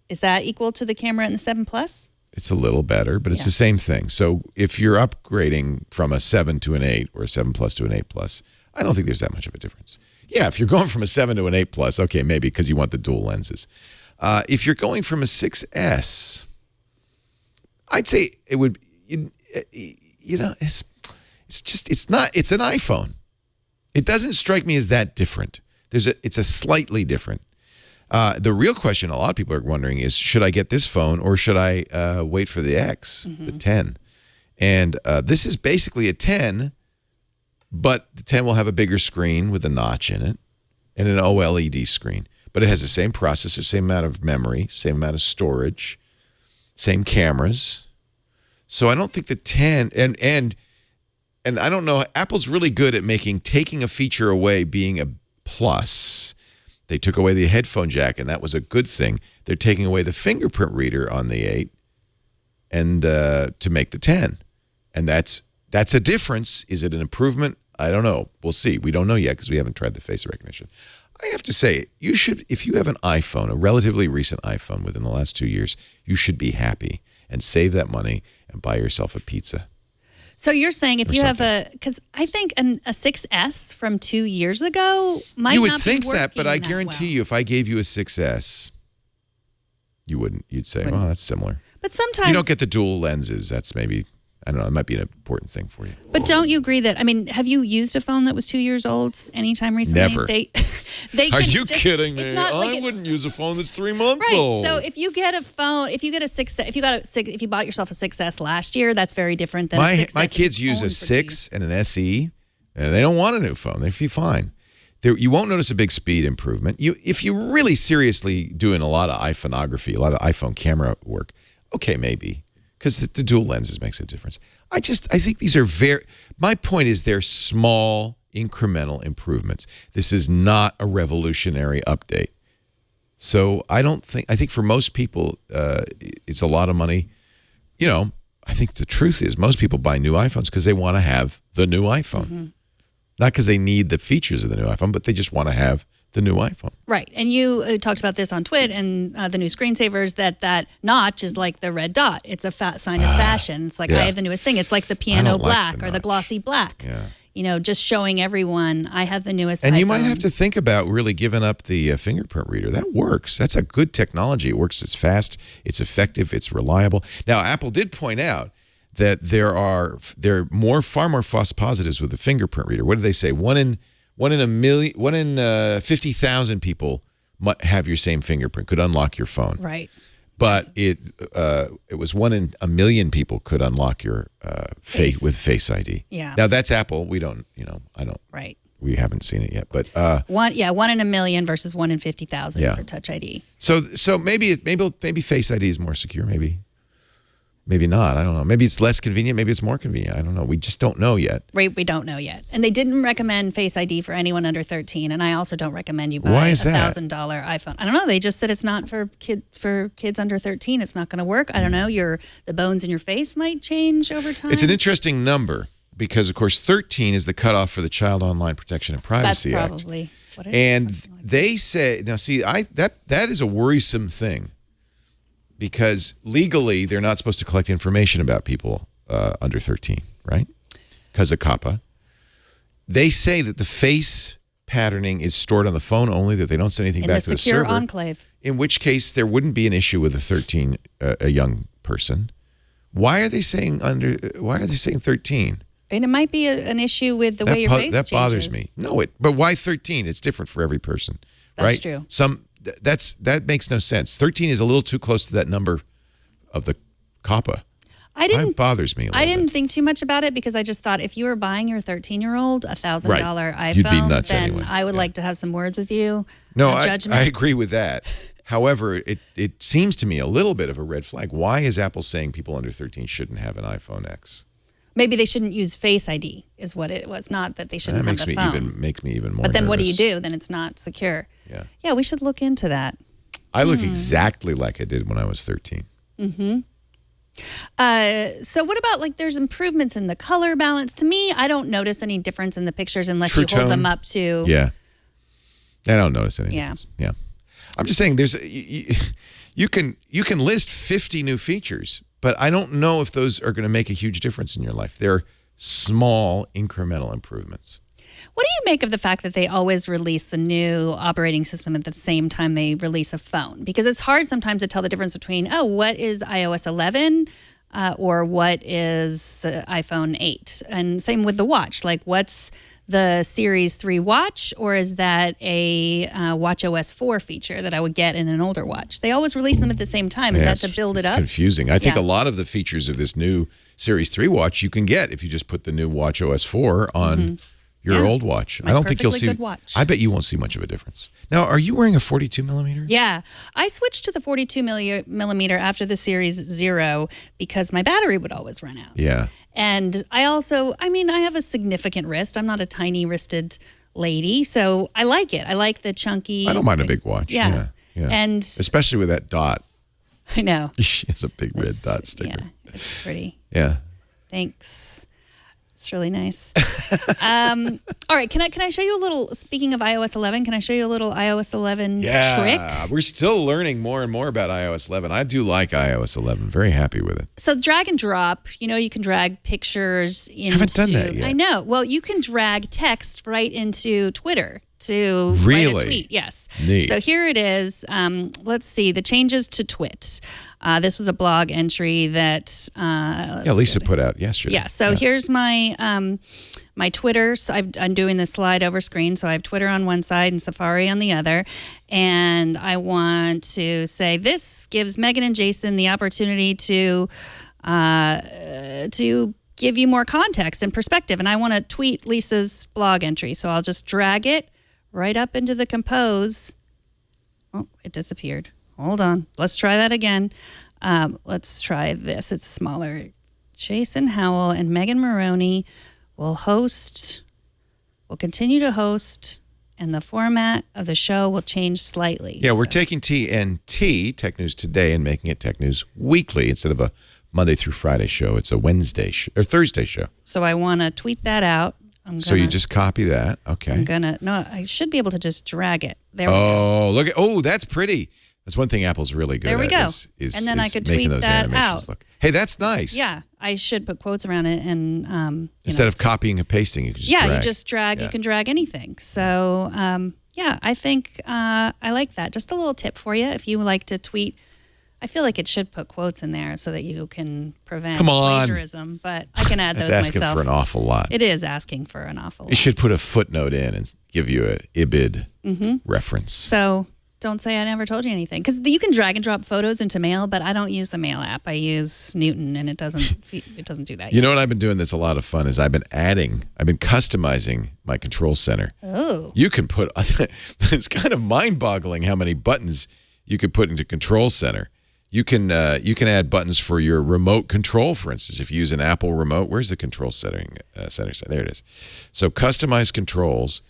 is that equal to the camera in the 7 Plus? It's a little better, but it's the same thing. So if you're upgrading from a 7 to an 8 or a 7 Plus to an 8 Plus, I don't think there's that much of a difference. Yeah, if you're going from a 7 to an 8 Plus, okay, maybe because you want the dual lenses. If you're going from a 6S, I'd say it would, it's an iPhone. It doesn't strike me as that different. It's a slightly different. The real question a lot of people are wondering is, should I get this phone or should I wait for the X, the 10? And this is basically a 10, but the 10 will have a bigger screen with a notch in it and an OLED screen. But it has the same processor, same amount of memory, same amount of storage, same cameras. So I don't think the 10, and I don't know, Apple's really good at taking a feature away being a plus. They took away the headphone jack, and that was a good thing. They're taking away the fingerprint reader on the 8 and to make the 10. And that's a difference. Is it an improvement? I don't know. We'll see. We don't know yet because we haven't tried the face recognition. I have to say, you should, if you have an iPhone, a relatively recent iPhone within the last 2 years, you should be happy and save that money and buy yourself a pizza. So you're saying if you have because I think a 6S from 2 years ago might not be You would think that, but I that guarantee well. you, if I gave you a 6S, you wouldn't. You'd say, "Oh, that's similar." But sometimes you don't get the dual lenses. That's maybe, I don't know. It might be an important thing for you. But don't you agree that, have you used a phone that was 2 years old anytime recently? Never. Are you kidding me? It's not I wouldn't use a phone that's 3 months right. old. So if you get a phone, if you bought yourself a 6S last year, that's very different than a 6S. My kids use a 6 and an SE, and they don't want a new phone. They feel fine. You won't notice a big speed improvement. If you're really seriously doing a lot of iPhoneography, a lot of iPhone camera work, okay, maybe. because the dual lenses makes a difference. I think these are my point is they're small incremental improvements. This is not a revolutionary update. So I think for most people, it's a lot of money. You know, I think the truth is most people buy new iPhones because they want to have the new iPhone. Mm-hmm. Not because they need the features of the new iPhone, but they just want to have the new iPhone. Right. And you talked about this on Twitter and the new screensavers, that notch is like the red dot. It's a sign of fashion. It's like, I have the newest thing. It's like the piano black or the glossy black. Yeah. You know, just showing everyone I have the newest And iPhone. you might have to think about really giving up the fingerprint reader. That works. That's a good technology. It works. It's fast. It's effective. It's reliable. Now, Apple did point out that there are far more false positives with the fingerprint reader. What did they say? One in 50,000 people have your same fingerprint, could unlock your phone. Right. But it was 1 in a million people could unlock your face with Face ID. Yeah. Now that's Apple. We don't. I don't. Right. We haven't seen it yet, but 1 in a million versus 1 in 50,000 for Touch ID. So maybe Face ID is more secure. Maybe not. I don't know. Maybe it's less convenient. Maybe it's more convenient. I don't know. We just don't know yet. Right. We don't know yet. And they didn't recommend Face ID for anyone under 13. And I also don't recommend you buy a $1,000 iPhone. I don't know. They just said it's not for kids under 13. It's not going to work. I don't know. The bones in your face might change over time. It's an interesting number because, of course, 13 is the cutoff for the Child Online Protection and Privacy Act. That's probably what it is. And they say, now see, that is a worrisome thing. Because legally, they're not supposed to collect information about people under 13, right? Because of COPPA. They say that the face patterning is stored on the phone only, that they don't send anything back to the server. In the secure enclave. In which case, there wouldn't be an issue with a young person. Why are they saying 13? And it might be an issue with the way your face changes. That bothers me. No, but why 13? It's different for every person, right? That's true. That makes no sense. 13 is a little too close to that number of the COPPA. That bothers me a little bit. I didn't think too much about it because I just thought if you were buying your 13-year-old a $1,000 iPhone, you'd be nuts then anyway. I would like to have some words with you. No, I agree with that. However, it seems to me a little bit of a red flag. Why is Apple saying people under 13 shouldn't have an iPhone X? Maybe they shouldn't use Face ID is what it was, not that they shouldn't have the phone. Makes me even more But then nervous. what do you do? Then it's not secure. Yeah. Yeah, we should look into that. I look exactly like I did when I was 13. Mm-hmm. So what about there's improvements in the color balance? To me, I don't notice any difference in the pictures unless you hold them up to. Yeah. I don't notice any difference. Yeah. I'm just saying you can list 50 new features, but I don't know if those are going to make a huge difference in your life. They're small incremental improvements. What do you make of the fact that they always release the new operating system at the same time they release a phone? Because it's hard sometimes to tell the difference between, what is iOS 11 or what is the iPhone 8? And same with the watch. What's the Series 3 watch, or is that a watchOS 4 feature that I would get in an older watch? They always release them at the same time. Is that to build it up? It's confusing. I think a lot of the features of this new Series 3 watch you can get if you just put the new watchOS 4 on your old watch. I don't think you'll see. Good watch. I bet you won't see much of a difference. Now, are you wearing a 42 millimeter? Yeah, I switched to the 42 millimeter after the Series 0 because my battery would always run out. Yeah. And I have a significant wrist. I'm not a tiny wristed lady, so I like it. I like the chunky. I don't mind a big watch. Yeah. And especially with that dot. I know. She has a big red dot sticker. Yeah, it's pretty. Yeah. Thanks. It's really nice. All right, can I show you a little, speaking of iOS 11, can I show you a little iOS 11 trick? Yeah, we're still learning more and more about iOS 11. I do like iOS 11. Very happy with it. So drag and drop, you can drag pictures into... I haven't done that yet. I know. Well, you can drag text right into Twitter to really? write a tweet. Yes. Neat. So here it is. Let's see, the changes to Twit. This was a blog entry that Lisa put out yesterday. Yeah. So here's my my Twitter. So I'm doing this slide over screen. So I have Twitter on one side and Safari on the other, and I want to say this gives Megan and Jason the opportunity to give you more context and perspective. And I want to tweet Lisa's blog entry. So I'll just drag it right up into the compose. Oh, it disappeared. Hold on. Let's try that again. Let's try this. It's smaller. Jason Howell and Megan Morrone will continue to host, and the format of the show will change slightly. Yeah, we're taking TNT, Tech News Today, and making it Tech News Weekly instead of a Monday through Friday show. It's a Wednesday or Thursday show. So I want to tweet that out. So you just copy that. Okay. I should be able to just drag it. There we go. Look at, that's pretty. That's one thing Apple's really good at. There we go. Is and then I could making tweet those that animations out. Look. Hey, that's nice. Yeah, I should put quotes around it and instead of copying and pasting, you can just drag. you just drag. Yeah. You can drag anything. So I think I like that. Just a little tip for you if you like to tweet. I feel like it should put quotes in there so that you can prevent plagiarism, but I can add those myself. That's asking for an awful lot. It is asking for an awful lot. You should put a footnote in and give you an IBID reference. So don't say I never told you anything, because you can drag and drop photos into Mail, but I don't use the Mail app. I use Newton, and it doesn't do that. You know what I've been doing that's a lot of fun is I've been customizing my control center. Oh. You can put, it's kind of mind-boggling how many buttons you could put into Control Center. You can add buttons for your remote control, for instance. If you use an Apple remote, where's the control center? There it is. So customize controls.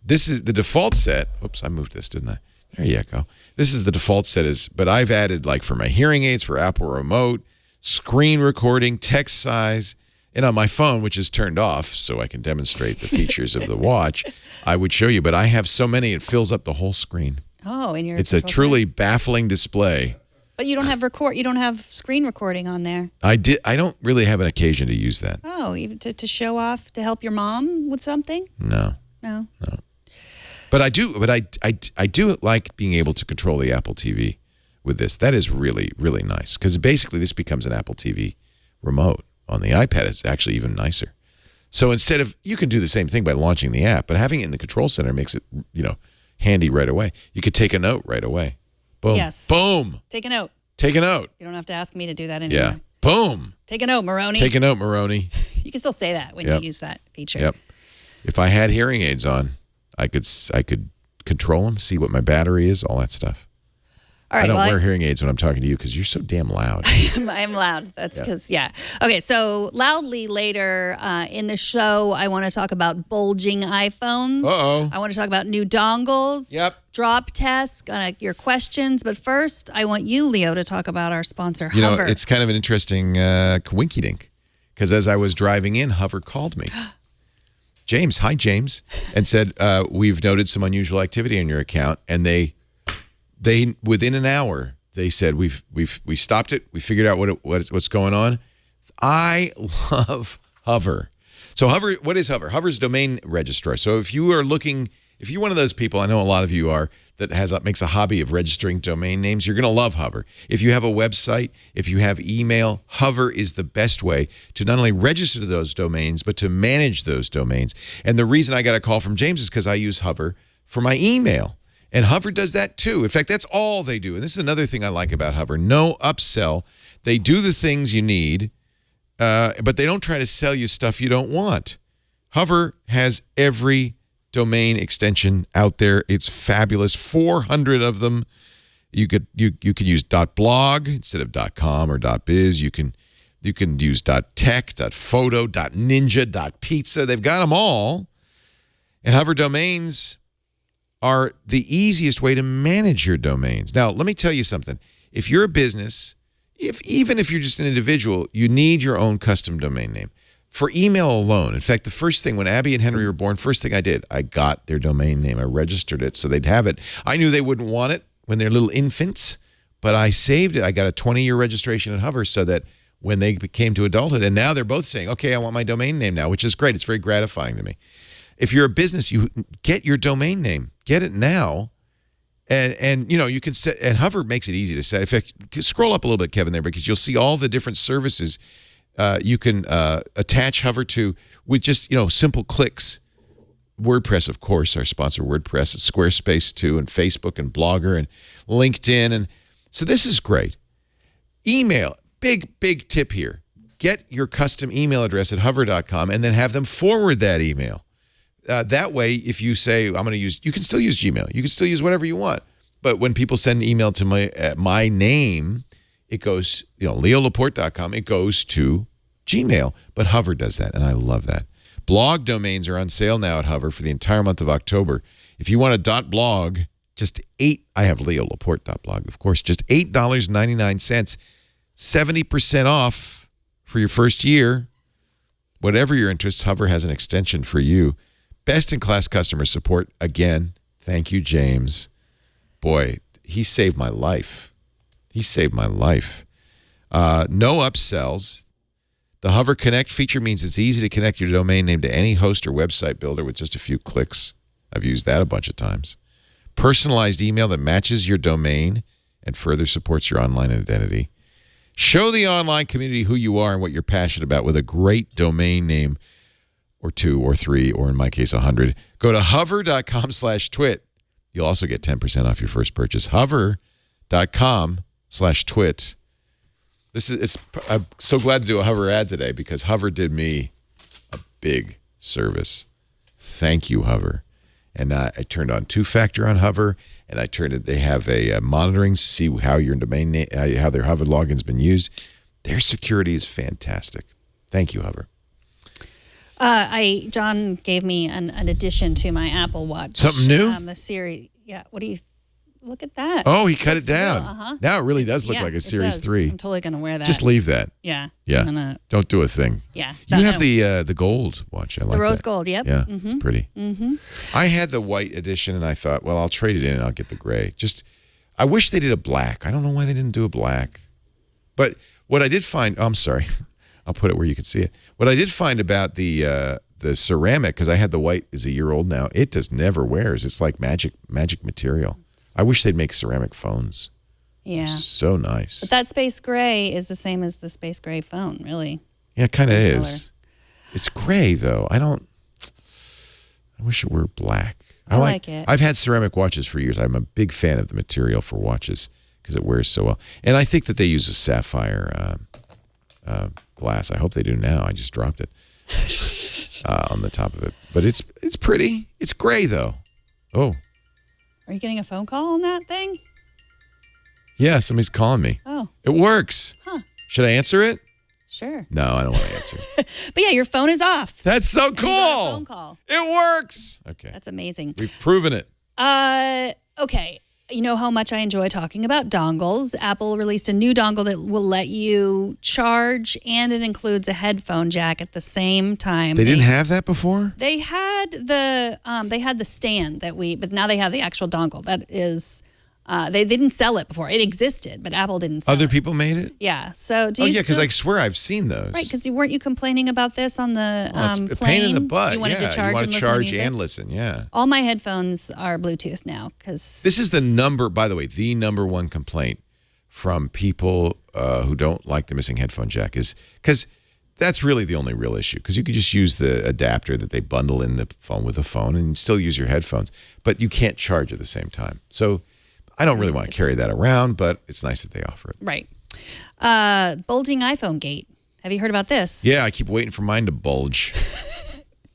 This is the default set. Oops, I moved this, didn't I? There you go. This is the default set, but I've added like for my hearing aids, for Apple remote, screen recording, text size, and on my phone, which is turned off so I can demonstrate the features of the watch, I would show you. But I have so many, it fills up the whole screen. Oh, and it's a truly baffling display. But you don't have You don't have screen recording on there. I don't really have an occasion to use that. Oh, even to show off, to help your mom with something? No. But I do. But I do like being able to control the Apple TV with this. That is really, really nice, because basically this becomes an Apple TV remote. On the iPad, it's actually even nicer. So instead of, you can do the same thing by launching the app, but having it in the control center makes it, handy right away. You could take a note right away. Boom. Yes. Boom. Take a note. Take a note. You don't have to ask me to do that anymore. Yeah. Boom. Take a note, Morrone. Take a note, Morrone. You can still say that when you use that feature. Yep. If I had hearing aids on, I could control them, see what my battery is, all that stuff. All right, I don't wear hearing aids when I'm talking to you because you're so damn loud. I'm loud. That's because, Okay, so loudly later in the show, I want to talk about bulging iPhones. Uh-oh. I want to talk about new dongles. Yep. Drop tests, your questions. But first, I want you, Leo, to talk about our sponsor, Hover. It's kind of an interesting coinky-dink, because as I was driving in, Hover called me. James, hi, James, and said, we've noted some unusual activity on your account, and they within an hour they said we stopped it. We figured out what's going on. I love Hover. So Hover, what is Hover? Hover's domain registrar. So if you're one of those people, I know a lot of you are, that makes a hobby of registering domain names, you're going to love Hover. If you have a website, if you have email, Hover is the best way to not only register those domains, but to manage those domains. And the reason I got a call from James is because I use Hover for my email. And Hover does that too. In fact, that's all they do. And this is another thing I like about Hover. No upsell. They do the things you need, but they don't try to sell you stuff you don't want. Hover has every domain extension out there. It's fabulous. 400 of them. You could use .blog instead of .com or .biz. You can use .tech, .photo, .ninja, .pizza. They've got them all. And Hover domains are the easiest way to manage your domains. Now, let me tell you something. If you're a business, even if you're just an individual, you need your own custom domain name. For email alone, in fact, the first thing, when Abby and Henry were born, first thing I did, I got their domain name. I registered it so they'd have it. I knew they wouldn't want it when they're little infants, but I saved it. I got a 20-year registration at Hover so that when they came to adulthood, and now they're both saying, okay, I want my domain name now, which is great. It's very gratifying to me. If you're a business, you get your domain name. Get it now. And you can set, and Hover makes it easy to set. In fact, scroll up a little bit, Kevin, there, because you'll see all the different services you can attach Hover to with just, simple clicks. WordPress, of course, our sponsor, WordPress, Squarespace too, and Facebook and Blogger and LinkedIn. And so this is great. Email, big tip here. Get your custom email address at hover.com and then have them forward that email. That way, if you say, I'm going to use, you can still use Gmail. You can still use whatever you want. But when people send an email to my name, it goes, leolaporte.com, it goes to Gmail. But Hover does that, and I love that. Blog domains are on sale now at Hover for the entire month of October. If you want a .blog, I have leolaporte.blog, of course, just $8.99, 70% off for your first year. Whatever your interests, Hover has an extension for you. Best-in-class customer support. Again, thank you, James. Boy, he saved my life. He saved my life. No upsells. The Hover Connect feature means it's easy to connect your domain name to any host or website builder with just a few clicks. I've used that a bunch of times. Personalized email that matches your domain and further supports your online identity. Show the online community who you are and what you're passionate about with a great domain name, or 2 or 3, or in my case, 100. Go to hover.com/twit. You'll also get 10% off your first purchase. Hover.com/twit. I'm so glad to do a Hover ad today because Hover did me a big service. Thank you, Hover. And I turned on two-factor on Hover, and they have a monitoring to see how your domain name, how their Hover login's been used. Their security is fantastic. Thank you, Hover. John gave me an addition to my Apple Watch. Something new? The Series. Yeah. What do you look at that? Oh, he cut it down. Uh-huh. Now it really does look like a Series 3. I'm totally going to wear that. Just leave that. Yeah. Yeah. Don't do a thing. Yeah. You have the gold watch. I like the rose that. gold. Yep. Yeah, it's pretty. I had the white edition, and I thought, well, I'll trade it in and I'll get the gray. I wish they did a black. I don't know why they didn't do a black. But what I did find, I'm sorry, I'll put it where you can see it. What I did find about the ceramic, because I had the white is a year old now, it just never wears. It's like magic material. I wish they'd make ceramic phones. Yeah. So nice. But that space gray is the same as the space gray phone, really. Yeah, it kind of Same is. color. It's gray, though. I wish it were black. I like it. I've had ceramic watches for years. I'm a big fan of the material for watches because it wears so well. And I think that they use a sapphire glass. I hope they do now. I just dropped it on the top of it. But it's pretty. It's gray, though. Oh. Are you getting a phone call on that thing? Yeah, somebody's calling me. Oh. It works. Huh. Should I answer it? Sure. No, I don't want to answer. But yeah, your phone is off. That's so And you got a cool. phone call. It works. Okay. That's amazing. We've proven it. Okay. You know how much I enjoy talking about dongles. Apple released a new dongle that will let you charge, and it includes a headphone jack at the same time. They didn't have that before? They had the stand but now they have the actual dongle. That is, they didn't sell it before. It existed, but Apple didn't sell it. Other people made it? Yeah. So because I swear I've seen those. Right, because weren't you complaining about this on the It's a plane? pain in the butt. You wanted to charge, you want and to listen charge to music? and listen. Yeah. All my headphones are Bluetooth now because This is the number one complaint from people who don't like the missing headphone jack is because that's really the only real issue, because you could just use the adapter that they bundle in the phone with the phone and still use your headphones, but you can't charge at the same time. So I don't really want to carry that around, but it's nice that they offer it. right. Bulging iPhone gate. Have you heard about this? Yeah, I keep waiting for mine to bulge.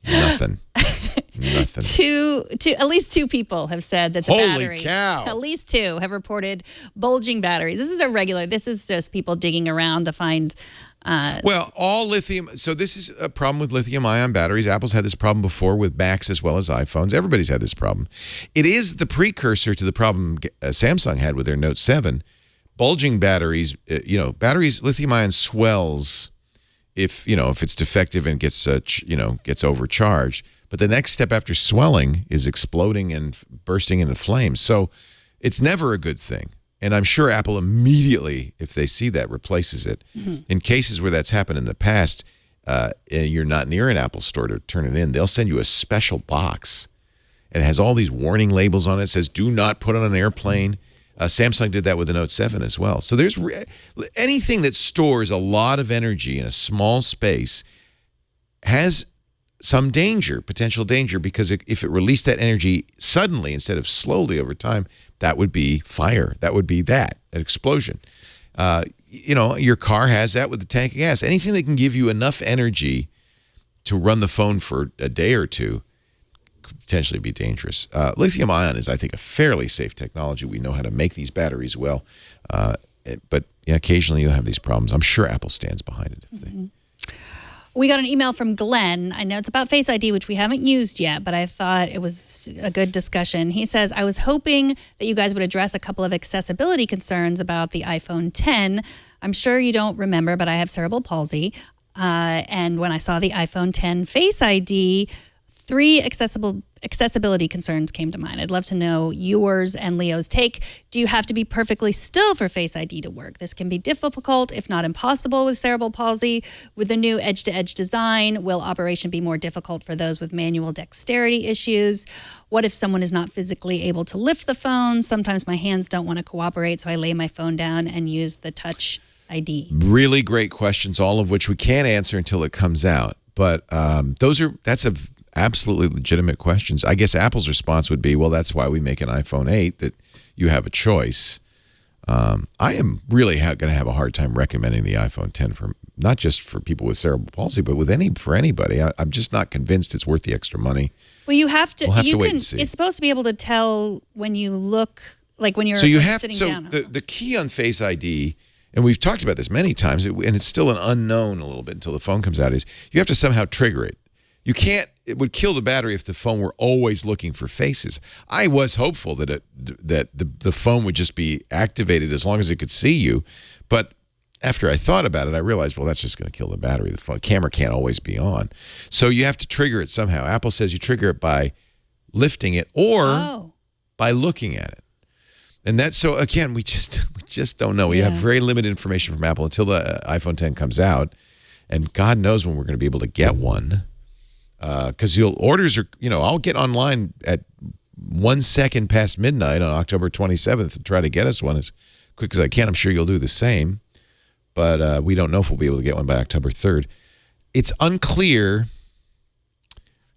Nothing. At least two people have said that the Holy battery. cow. At least two have reported bulging batteries. This is just people digging around to find. Well, all lithium. So this is a problem with lithium-ion batteries. Apple's had this problem before with Macs as well as iPhones. Everybody's had this problem. It is the precursor to the problem Samsung had with their Note 7. Bulging batteries, lithium-ion swells if it's defective and gets overcharged. But the next step after swelling is exploding and bursting into flames. So it's never a good thing. And I'm sure Apple immediately, if they see that, replaces it. Mm-hmm. In cases where that's happened in the past, and you're not near an Apple store to turn it in, they'll send you a special box. And it has all these warning labels on it. It says, do not put on an airplane. Samsung did that with the Note 7 as well. So there's anything that stores a lot of energy in a small space has some potential danger, because if it released that energy suddenly instead of slowly over time, that would be fire. That would be an explosion. Your car has that with the tank of gas. Anything that can give you enough energy to run the phone for a day or two could potentially be dangerous. Lithium ion is, I think, a fairly safe technology. We know how to make these batteries well. But yeah, occasionally you'll have these problems. I'm sure Apple stands behind it. If they... We got an email from Glenn. I know it's about Face ID, which we haven't used yet, but I thought it was a good discussion. He says, I was hoping that you guys would address a couple of accessibility concerns about the iPhone 10. I'm sure you don't remember, but I have cerebral palsy. And when I saw the iPhone 10 Face ID, 3 accessibility concerns came to mind. I'd love to know yours and Leo's take. Do you have to be perfectly still for Face ID to work? This can be difficult, if not impossible, with cerebral palsy. With the new edge-to-edge design, will operation be more difficult for those with manual dexterity issues? What if someone is not physically able to lift the phone? Sometimes my hands don't want to cooperate, so I lay my phone down and use the Touch ID. Really great questions, all of which we can't answer until it comes out. But that's a absolutely legitimate questions. I guess Apple's response would be, well, that's why we make an iPhone 8, that you have a choice. I am really going to have a hard time recommending the iPhone 10 for not just for people with cerebral palsy, but for anybody. I'm just not convinced it's worth the extra money. Well, you have to. We'll have to wait can. and see. It's supposed to be able to tell when you look, like when you're sitting down. The key on Face ID, and we've talked about this many times, and it's still an unknown a little bit until the phone comes out, is you have to somehow trigger it. You can't. It would kill the battery if the phone were always looking for faces. I was hopeful that the phone would just be activated as long as it could see you, but after I thought about it, I realized, well, that's just going to kill the battery. The camera can't always be on, so you have to trigger it somehow. Apple says you trigger it by lifting it or by looking at it, and that's so. Again, we just don't know. We have very limited information from Apple until the iPhone 10 comes out, and God knows when we're going to be able to get one. Because orders are, I'll get online at 1 second past midnight on October 27th and try to get us one as quick as I can. I'm sure you'll do the same, but we don't know if we'll be able to get one by October 3rd. It's unclear,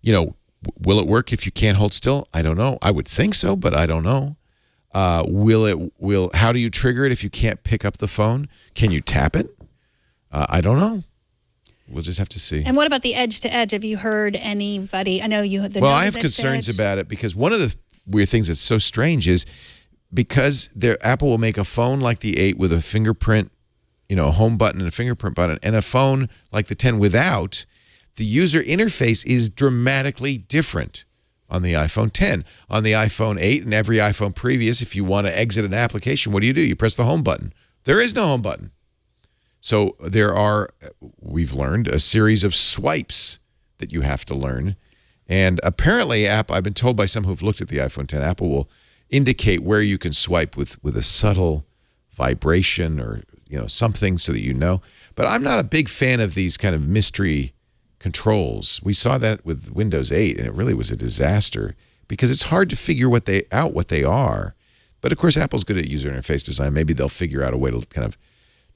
will it work if you can't hold still? I don't know. I would think so, but I don't know. How do you trigger it if you can't pick up the phone? Can you tap it? I don't know. We'll just have to see. And what about the edge-to-edge? Have you heard anybody? I know you. Well, I have concerns about it because one of the weird things that's so strange is because Apple will make a phone like the 8 with a fingerprint, a home button and a fingerprint button, and a phone like the 10 without. The user interface is dramatically different on the iPhone 10. On the iPhone 8 and every iPhone previous, if you want to exit an application, what do? You press the home button. There is no home button. So there are, we've learned, a series of swipes that you have to learn. And apparently, I've been told by some who've looked at the iPhone 10, Apple will indicate where you can swipe with a subtle vibration or something so that you know. But I'm not a big fan of these kind of mystery controls. We saw that with Windows 8, and it really was a disaster because it's hard to figure what they are. But of course, Apple's good at user interface design. Maybe they'll figure out a way to kind of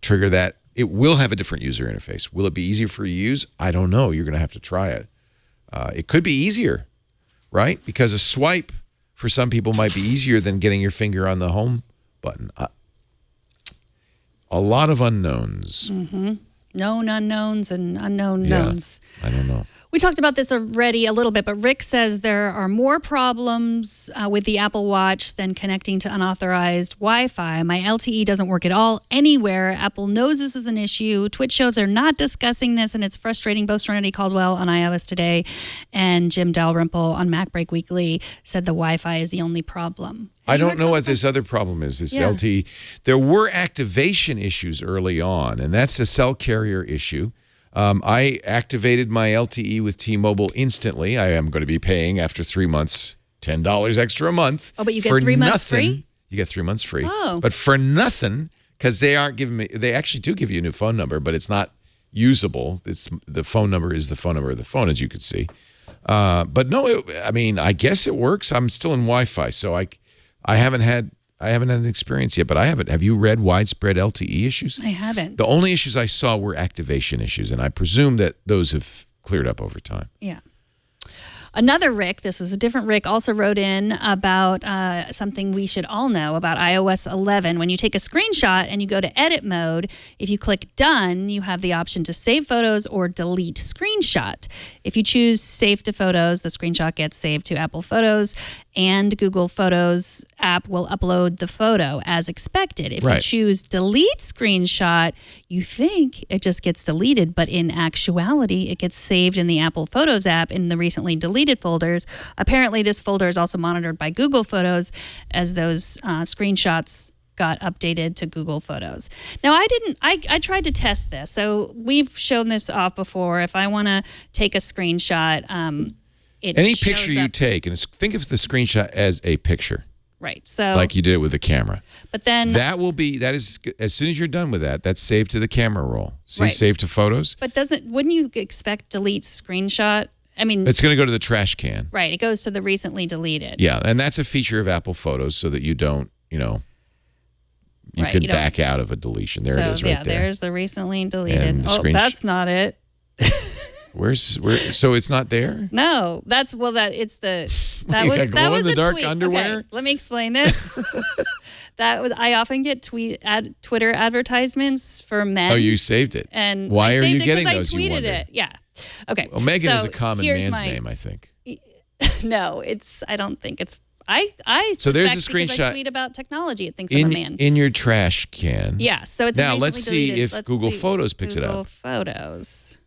trigger that. It will have a different user interface. Will it be easier for you to use? I don't know. You're going to have to try it. It could be easier, right? Because a swipe for some people might be easier than getting your finger on the home button. A lot of unknowns. Mm-hmm. Known unknowns and unknown knowns. I don't know. We talked about this already a little bit, but Rick says there are more problems with the Apple Watch than connecting to unauthorized Wi-Fi. My LTE doesn't work at all anywhere. Apple knows this is an issue. Twitch shows are not discussing this, and it's frustrating. Both Serenity Caldwell on iOS Today and Jim Dalrymple on MacBreak Weekly said the Wi-Fi is the only problem. I don't know what this other problem is, this LTE. There were activation issues early on, and that's a cell carrier issue. I activated my LTE with T-Mobile instantly. I am going to be paying after 3 months $10 extra a month. Oh, but you get 3 months free? You get 3 months free. Oh. But for nothing, because they aren't giving me, they actually do give you a new phone number, but it's not usable. The phone number is the phone number of the phone, as you could see. But no, I guess it works. I'm still in Wi-Fi, so I haven't had an experience yet, but I haven't. Have you read widespread LTE issues? I haven't. The only issues I saw were activation issues, and I presume that those have cleared up over time. Yeah. Another Rick, this was a different Rick, also wrote in about something we should all know about iOS 11. When you take a screenshot and you go to edit mode, if you click done, you have the option to save photos or delete screenshot. If you choose save to photos, the screenshot gets saved to Apple Photos, and Google Photos app will upload the photo as expected. If you choose delete screenshot, you think it just gets deleted, but in actuality, it gets saved in the Apple Photos app in the recently deleted folders. Apparently, this folder is also monitored by Google Photos as those screenshots got updated to Google Photos. Now, I tried to test this. So we've shown this off before. If I want to take a screenshot, any picture you take, and think of the screenshot as a picture. Right. So like you did it with the camera. But then that is as soon as you're done with that, that's saved to the camera roll. See, save to photos. But wouldn't you expect delete screenshot? I mean, it's going to go to the trash can. Right. It goes to the recently deleted. Yeah, and that's a feature of Apple Photos so that you don't, you can back out of a deletion. There it is right there. There's the recently deleted. And the that's not it. So it's not there? No, that was the dark tweet. underwear. Okay, let me explain this. I often get Twitter advertisements for men. Oh, you saved it. And why are you getting those? I tweeted it. Yeah. Okay. Well, Megan is a common man's name, I think. No, I don't think it's. So there's a screenshot. Because I tweet about technology. It thinks I'm a man. In your trash can. Yeah. So it's now. Let's see deleted. if Google Photos picks it up. Google Photos.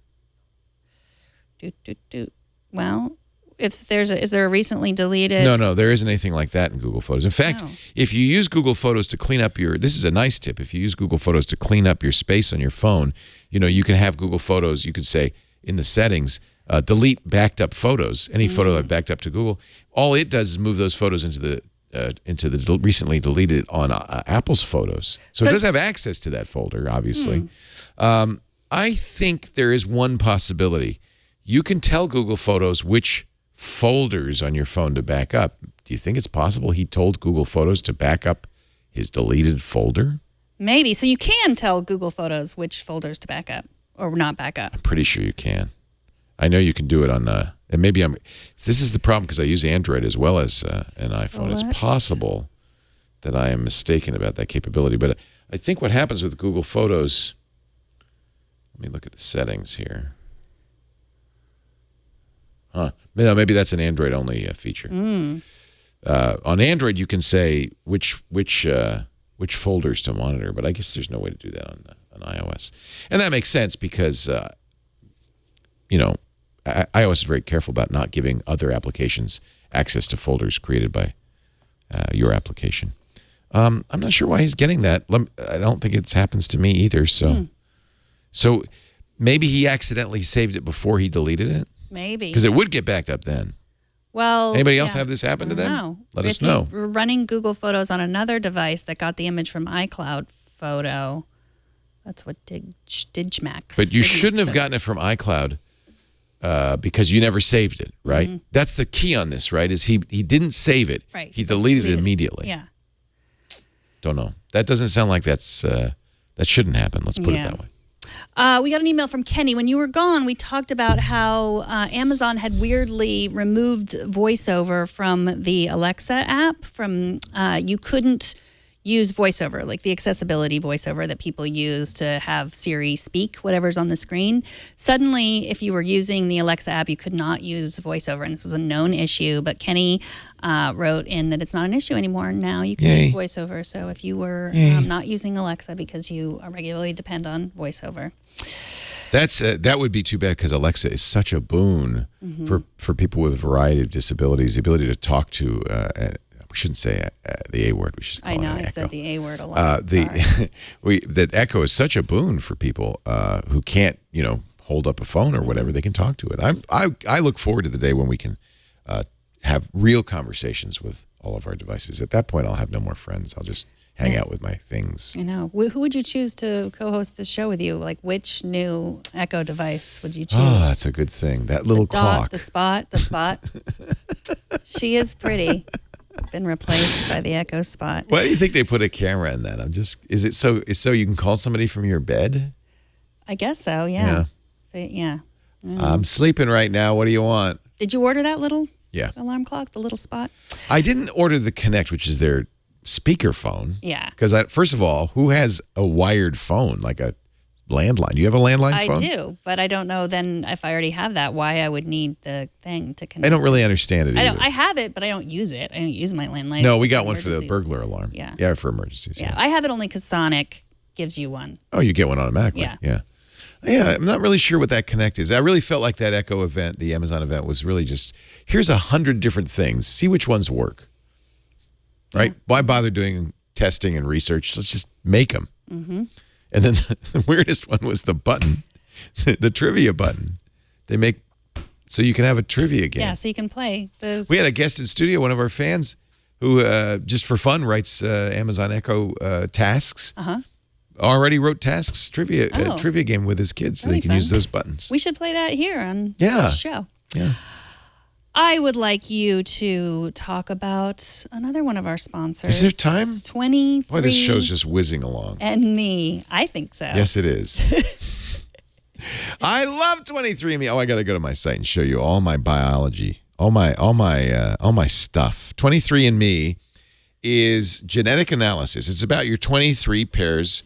Well, if is there a recently deleted? No, there isn't anything like that in Google Photos. In fact, if you use Google Photos to clean up this is a nice tip. If you use Google Photos to clean up your space on your phone, you can have Google Photos. You can say in the settings, delete backed up photos. Any photo I've backed up to Google, all it does is move those photos into the recently deleted on Apple's Photos. So it does have access to that folder, obviously. I think there is one possibility. You can tell Google Photos which folders on your phone to back up. Do you think it's possible he told Google Photos to back up his deleted folder? Maybe. So you can tell Google Photos which folders to back up or not back up. I'm pretty sure you can. I know you can do it on and maybe this is the problem because I use Android as well as an iPhone. It's possible that I am mistaken about that capability. But I think what happens with Google Photos, let me look at the settings here. Maybe that's an Android-only feature. On Android, you can say which folders to monitor, but I guess there's no way to do that on iOS. And that makes sense because, iOS is very careful about not giving other applications access to folders created by your application. I'm not sure why he's getting that. I don't think it happens to me either. So maybe he accidentally saved it before he deleted it. Maybe. Because it would get backed up then. Well, anybody else have this happen to them? No. Let us know. If you're running Google Photos on another device that got the image from iCloud Photo, that's what Digmax. But you shouldn't have gotten it from iCloud because you never saved it, right? Mm-hmm. That's the key on this, right? Is he didn't save it. Right. He deleted it immediately. Yeah. Don't know. That doesn't sound like that shouldn't happen. Let's put it that way. We got an email from Kenny. When you were gone, we talked about how Amazon had weirdly removed VoiceOver from the Alexa app. You couldn't use VoiceOver, like the accessibility VoiceOver that people use to have Siri speak whatever's on the screen. Suddenly, if you were using the Alexa app, you could not use VoiceOver, and this was a known issue. But Kenny wrote in that it's not an issue anymore. Now you can use VoiceOver. So if you were not using Alexa because you regularly depend on VoiceOver. That would be too bad because Alexa is such a boon for people with a variety of disabilities. The ability to talk to, we shouldn't say the A word. We should call it I Echo. said the A word a lot. That Echo is such a boon for people who can't, hold up a phone or whatever. They can talk to it. I look forward to the day when we can have real conversations with all of our devices. At that point, I'll have no more friends. I'll just hang out with my things. I know. Who would you choose to co-host this show with you? Like, which new Echo device would you choose? Oh, that's a good thing. That little clock. The spot. She is pretty. Been replaced by the Echo Spot. Why do you think they put a camera in that? Is it so you can call somebody from your bed? I guess so, yeah. Yeah. I'm sleeping right now. What do you want? Did you order that little alarm clock, the little spot? I didn't order the Connect, which is their speakerphone. Yeah. Because first of all, who has a wired phone, like a landline? Do you have a landline phone? I do, but I don't know then if I already have that, why I would need the thing to connect. I don't really understand it either. I have it, but I don't use it. I don't use my landline. No, we got one for the burglar alarm. Yeah. Yeah, for emergencies. Yeah, I have it only because Sonic gives you one. Oh, you get one automatically. Yeah. Yeah, I'm not really sure what that Connect is. I really felt like that Echo event, the Amazon event, was really just, here's 100 different things. See which ones work. Right? Why bother doing testing and research? Let's just make them. Mm-hmm. And then the weirdest one was the button, the trivia button. They make so you can have a trivia game. Yeah, so you can play those. We had a guest in studio, one of our fans, who just for fun writes Amazon Echo tasks. Already wrote tasks, trivia game with his kids so they can use those buttons. We should play that here on the show. Yeah. I would like you to talk about another one of our sponsors. Is there time? 23. Boy, this show's just whizzing along. And me. I think so. Yes, it is. I love 23andMe. Oh, I got to go to my site and show you all my biology, all my stuff. 23andMe is genetic analysis. It's about your 23 pairs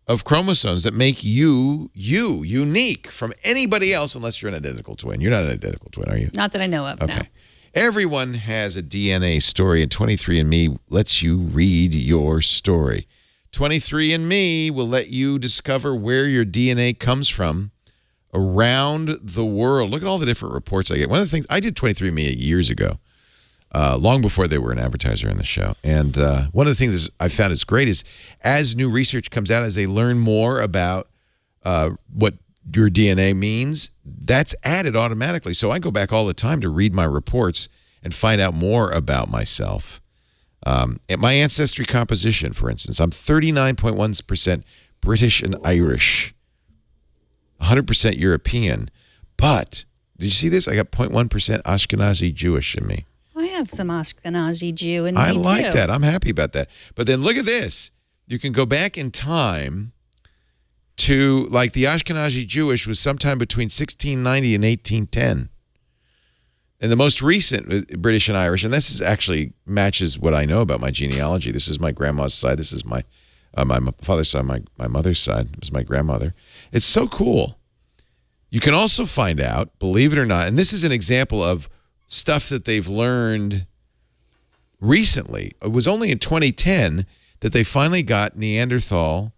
of chromosomes that make you unique from anybody else, unless you're an identical twin. You're not an identical twin, are you? Not that I know of, Okay. no. Everyone has a DNA story, and 23andMe lets you read your story. 23andMe will let you discover where your DNA comes from around the world. Look at all the different reports I get. One of the things, I did 23andMe years ago, long before they were an advertiser in the show. And one of the things I found is great is as new research comes out, as they learn more about what your DNA means, that's added automatically. So I go back all the time to read my reports and find out more about myself. At my ancestry composition, for instance, I'm 39.1% British and Irish, 100% European. But did you see this? I got 0.1% Ashkenazi Jewish in me. I have some Ashkenazi Jew in me, I like too. that. I'm happy about that. But then look at this. You can go back in time to, like, the Ashkenazi Jewish was sometime between 1690 and 1810. And the most recent British and Irish, and this is actually matches what I know about my genealogy. This is my grandma's side. This is my father's side. My mother's side was my grandmother. It's so cool. You can also find out, believe it or not, and this is an example of stuff that they've learned recently. It was only in 2010 that they finally got Neanderthal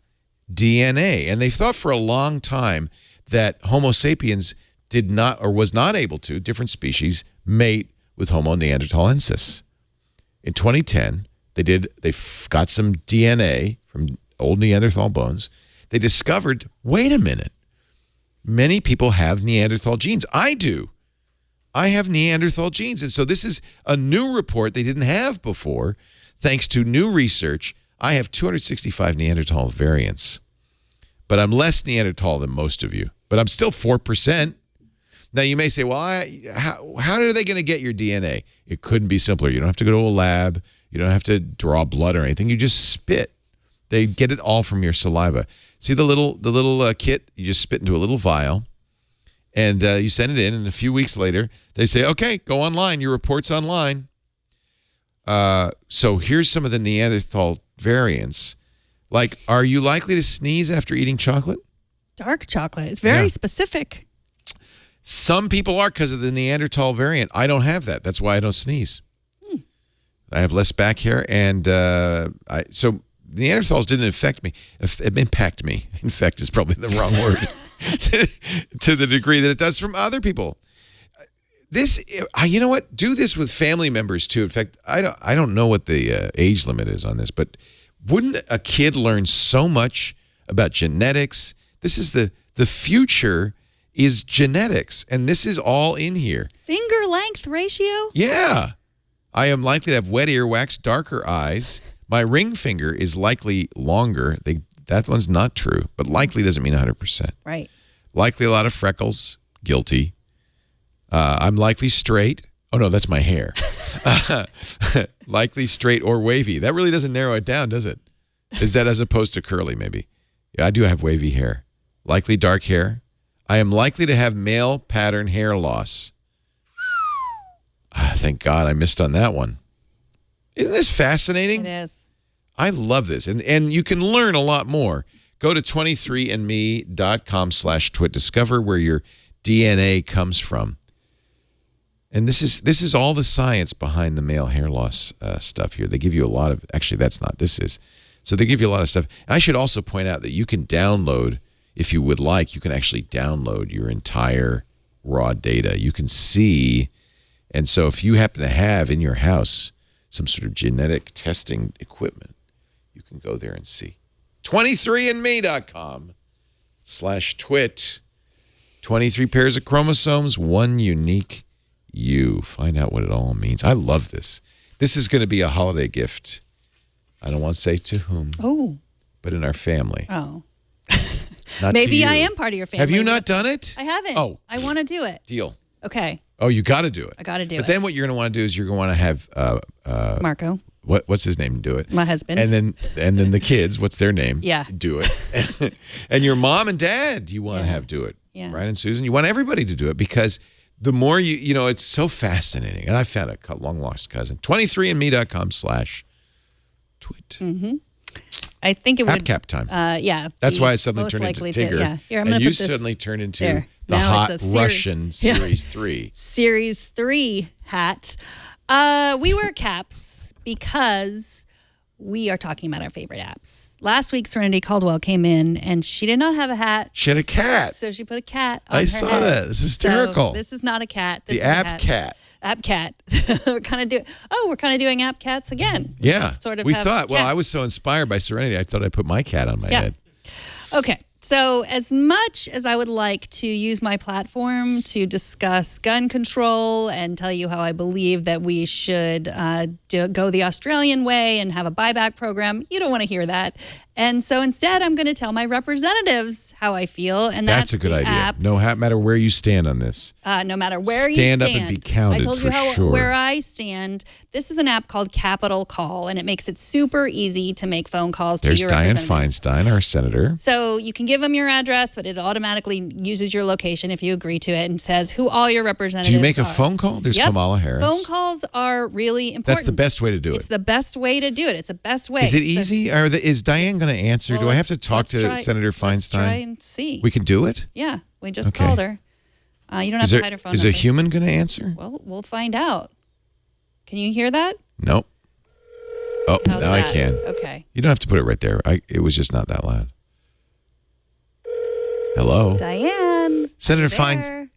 DNA. And they thought for a long time that Homo sapiens did not, or was not able to, different species, mate with Homo neanderthalensis. In 2010, they got some DNA from old Neanderthal bones. They discovered, wait a minute, many people have Neanderthal genes. I do. I have Neanderthal genes. And so this is a new report they didn't have before. Thanks to new research, I have 265 Neanderthal variants. But I'm less Neanderthal than most of you. But I'm still 4%. Now, you may say, well, how are they going to get your DNA? It couldn't be simpler. You don't have to go to a lab. You don't have to draw blood or anything. You just spit. They get it all from your saliva. See the little kit? You just spit into a little vial. And you send it in, and a few weeks later, they say, okay, go online. Your report's online. So here's some of the Neanderthal variants. Like, are you likely to sneeze after eating chocolate? Dark chocolate. It's very specific. Some people are because of the Neanderthal variant. I don't have that. That's why I don't sneeze. I have less back hair, and so Neanderthals didn't impact me. Infect is probably the wrong word. To the degree that it does from other people. This, you know what? Do this with family members too. In fact, I don't know what the age limit is on this, but wouldn't a kid learn so much about genetics? This is the future is genetics, and this is all in here. Finger length ratio? Yeah. I am likely to have wet earwax, darker eyes. My ring finger is likely longer. That one's not true, but likely doesn't mean 100%. Right. Likely a lot of freckles. Guilty. I'm likely straight. Oh, no, that's my hair. Likely straight or wavy. That really doesn't narrow it down, does it? Is that as opposed to curly, maybe? Yeah, I do have wavy hair. Likely dark hair. I am likely to have male pattern hair loss. Thank God I missed on that one. Isn't this fascinating? It is. I love this. And you can learn a lot more. Go to 23andme.com/twit. Discover where your DNA comes from. And this is all the science behind the male hair loss stuff here. They give you a lot of, actually, that's not, this is. So they give you a lot of stuff. I should also point out that you can download, if you would like, you can actually download your entire raw data. You can see, and so if you happen to have in your house some sort of genetic testing equipment, you can go there and see. 23andme.com/twit. 23 pairs of chromosomes, one unique you. Find out what it all means. I love this. This is going to be a holiday gift. I don't want to say to whom. Oh. But in our family. Oh. Not Maybe to you. I am part of your family. Have you not done it? I haven't. Oh. I want to do it. Deal. Okay. Oh, you got to do it. I got to do it. But then what you're going to want to do is you're going to want to have Marco. what's his name do it? My husband. And then the kids, what's their name? Yeah. Do it. And your mom and dad, you want to have do it. Yeah. Right? And Susan, you want everybody to do it because the more you know, it's so fascinating. And I found a long lost cousin. 23andme.com/twit. Mm-hmm. I think it would. AppCap time. Yeah. That's be why I suddenly most turned into likely Tigger. Yeah. Here, I'm and gonna you put this suddenly turned into there. the Now hot it's a Russian Series 3. Series 3 hat. We wear caps because we are talking about our favorite apps. Last week, Serenity Caldwell came in and she did not have a hat. She had a cat. So she put a cat on I her saw head. that. This is hysterical. So this is not a cat. This The is a app hat. cat. App cat. We're kind of doing app cats again. Yeah. Sort of we have thought, well, cat- I was so inspired by Serenity, I thought I'd put my cat on my head. Okay. So as much as I would like to use my platform to discuss gun control and tell you how I believe that we should go the Australian way and have a buyback program, you don't want to hear that. And so instead, I'm going to tell my representatives how I feel. And That's a good the idea. app. No matter where you stand on this. No matter where Stand you up stand. and be counted I told you for sure. where I stand. This is an app called Capital Call, and it makes it super easy to make phone calls There's to your Dianne representatives. Feinstein, our senator. So you can give them your address, but it automatically uses your location if you agree to it and says who all your representatives Do you make a are. phone call? There's Yep. Kamala Harris. Phone calls are really important. That's the best way to do it. It's the best way to do it. It's the best way. Is it So- easy? Or is Diane going to answer? Well, Do I have to let's- talk let's to try- Senator Feinstein? Let's try and see. We can do it? Yeah, we just Okay. called her. You don't have to hide her phone Is number. a human going to answer? Well, we'll find out. Can you hear that? Nope. Oh, How's now I that? can. Okay. You don't have to put it right there. It was just not that loud. Hello? Diane. Senator there. Feinstein.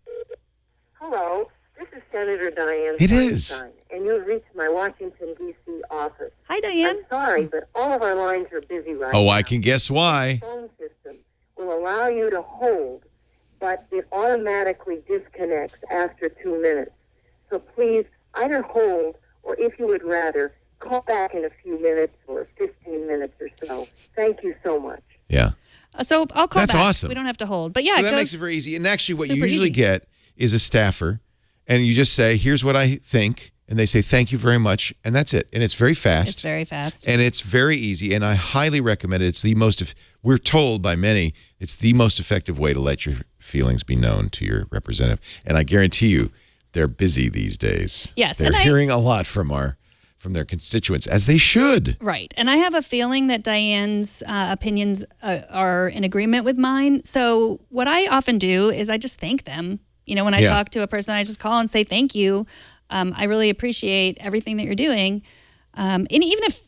Hello, this is Senator Diane It is. Feinstein, and you have reached my Washington, D.C. office. Hi, Diane. I'm sorry, but all of our lines are busy right now. Oh, I can guess why. The phone system will allow you to hold, but it automatically disconnects after 2 minutes. So please, either hold, or if you would rather, call back in a few minutes or 15 minutes or so. Thank you so much. Yeah. So I'll call That's back. awesome. We don't have to hold. But yeah, So it that goes, makes it very easy. And actually, what you super usually easy. get is a staffer, and you just say, here's what I think. And they say, thank you very much. And that's it. And it's very fast. It's very fast. And it's very easy, and I highly recommend it. It's the most, we're told by many, it's the most effective way to let your feelings be known to your representative. And I guarantee you, they're busy these days. Yes, They're and hearing a lot from their constituents, as they should. Right. And I have a feeling that Diane's opinions are in agreement with mine. So what I often do is I just thank them. You know, when I Yeah. talk to a person, I just call and say thank you. I really appreciate everything that you're doing. And even if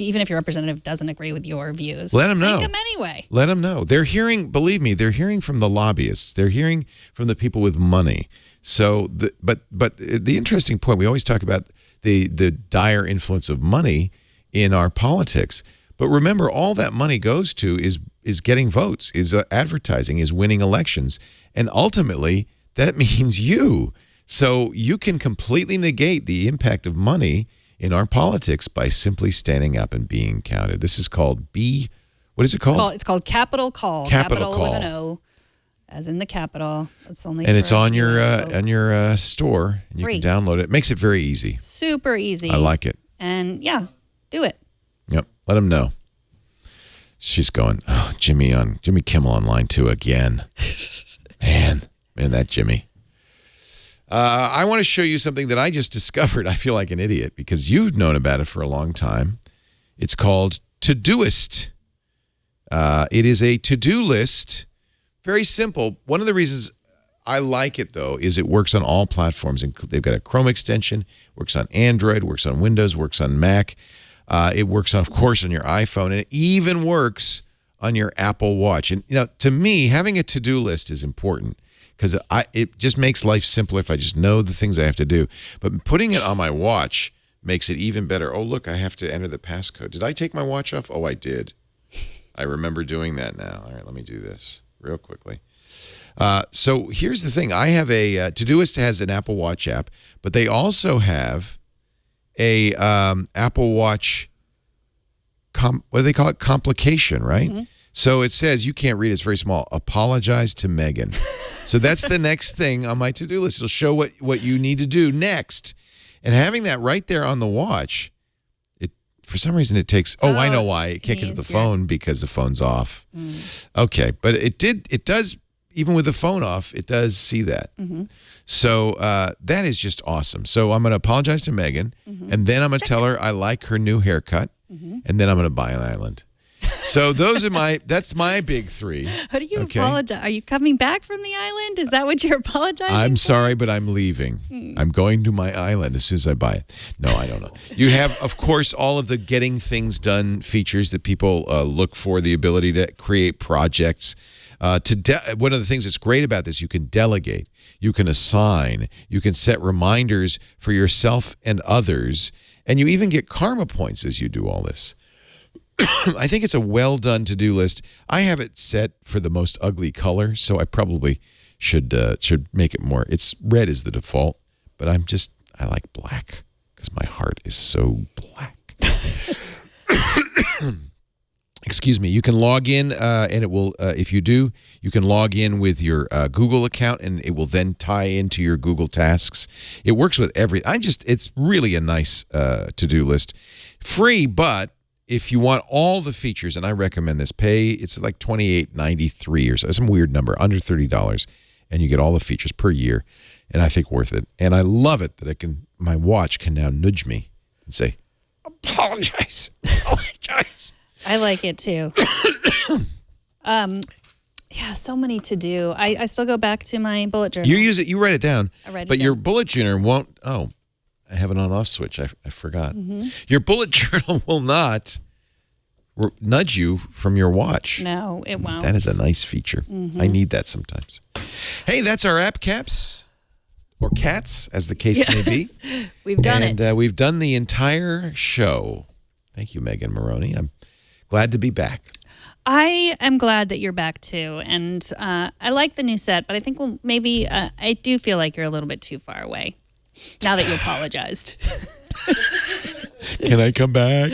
even if your representative doesn't agree with your views, Let 'em know. Thank them anyway. Let them know. They're hearing, believe me, they're hearing from the lobbyists. They're hearing from the people with money. So, but the interesting point, we always talk about the dire influence of money in our politics. But remember, all that money goes to is getting votes, is advertising, is winning elections. And ultimately, that means you. So you can completely negate the impact of money in our politics by simply standing up and being counted. This is called what is it called? It's called Capital Call. Capital Call. with an O, as in the capital. It's only And it's for on your US, so store, and you Free. can download it. It makes it very easy. super easy. I like it. And yeah, do it. Yep. Let them know. She's going, oh, Jimmy Kimmel on line 2 again. Man, that Jimmy. I want to show you something that I just discovered. I feel like an idiot because you've known about it for a long time. It's called Todoist. It is a to-do list. Very simple. One of the reasons I like it, though, is it works on all platforms. They've got a Chrome extension, works on Android, works on Windows, works on Mac. It works, of course, on your iPhone, and it even works on your Apple Watch. And, to me, having a to-do list is important because it just makes life simpler if I just know the things I have to do. But putting it on my watch makes it even better. Oh, look, I have to enter the passcode. Did I take my watch off? Oh, I did. I remember doing that now. All right, let me do this real quickly. So here's the thing. I have a Todoist has an Apple Watch app, but they also have a Apple Watch, what do they call it? Complication, right? Mm-hmm. So it says, you can't read it, it's very small. Apologize to Megan. So that's the next thing on my to-do list. It'll show what you need to do next. And having that right there on the watch, for some reason it takes, I know why. It can't get to the phone because the phone's off. Mm. Okay, but it does, even with the phone off, it does see that. Mm-hmm. So that is just awesome. So I'm going to apologize to Megan, and then I'm going to tell her I like her new haircut, and then I'm going to buy an island. So that's my big three. How do you apologize? Are you coming back from the island? Is that what you're apologizing I'm for? sorry, but I'm leaving. I'm going to my island as soon as I buy it. No, I don't know. You have, of course, all of the getting things done features that people look for, the ability to create projects. One of the things that's great about this, you can delegate, you can assign, you can set reminders for yourself and others, and you even get karma points as you do all this. I think it's a well-done to-do list. I have it set for the most ugly color, so I probably should make it more. It's red is the default, but I like black because my heart is so black. Excuse me. You can log in, and it will. If you do, you can log in with your Google account, and it will then tie into your Google Tasks. It works with it's really a nice to-do list, free, but if you want all the features, and I recommend this, it's like $28.93 or so, some weird number, under $30, and you get all the features per year, and I think worth it. And I love it that my watch can now nudge me and say, apologize. I like it too. Yeah, so many to do. I still go back to my bullet journal. You use it, you write it down, but your bullet journal won't, I have an on-off switch. I forgot. Mm-hmm. Your bullet journal will not nudge you from your watch. No, it won't. That is a nice feature. Mm-hmm. I need that sometimes. Hey, that's our app caps, or cats, as the case may be. We've done it. And we've done the entire show. Thank you, Megan Morrone. I'm glad to be back. I am glad that you're back too, and I like the new set, but I think maybe I do feel like you're a little bit too far away. Now that you apologized. Can I come back?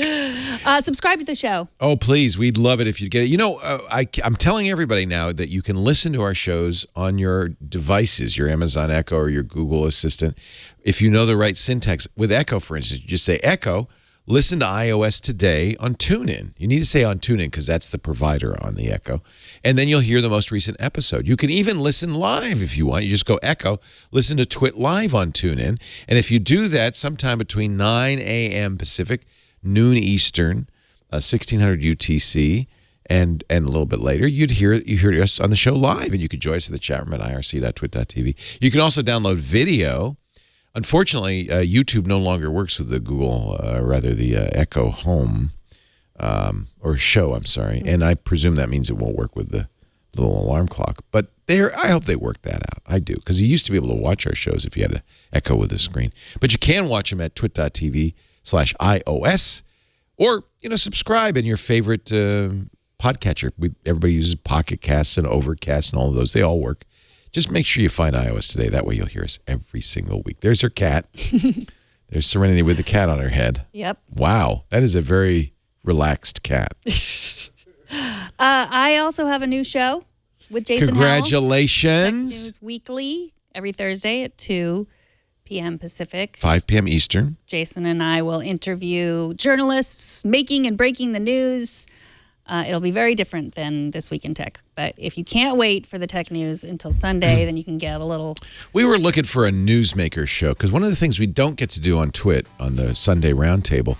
Subscribe to the show. Oh, please. We'd love it if you'd get it. I'm telling everybody now that you can listen to our shows on your devices, your Amazon Echo or your Google Assistant. If you know the right syntax. With Echo, for instance, you just say, Echo, listen to iOS Today on TuneIn. You need to say on TuneIn because that's the provider on the Echo. And then you'll hear the most recent episode. You can even listen live if you want. You just go Echo, listen to Twit Live on TuneIn. And if you do that sometime between 9 a.m. Pacific, noon Eastern, 1600 UTC, and a little bit later, you hear us on the show live. And you can join us in the chat room at irc.twit.tv. You can also download video. Unfortunately, YouTube no longer works with the Google, the Echo Home or Show, I'm sorry. And I presume that means it won't work with the little alarm clock. But I hope they work that out. I do, because you used to be able to watch our shows if you had an Echo with a screen. But you can watch them at twit.tv/iOS or, subscribe in your favorite podcatcher. Everybody uses Pocket Casts and Overcast and all of those. They all work. Just make sure you find iOS Today. That way you'll hear us every single week. There's her cat. There's Serenity with the cat on her head. Yep. Wow. That is a very relaxed cat. I also have a new show with Jason Congratulations. Howell. News Weekly every Thursday at 2 p.m. Pacific. 5 p.m. Eastern. Jason and I will interview journalists making and breaking the news. It'll be very different than This Week in Tech. But if you can't wait for the tech news until Sunday, then you can get a little... We were looking for a newsmaker show because one of the things we don't get to do on Twit on the Sunday Roundtable,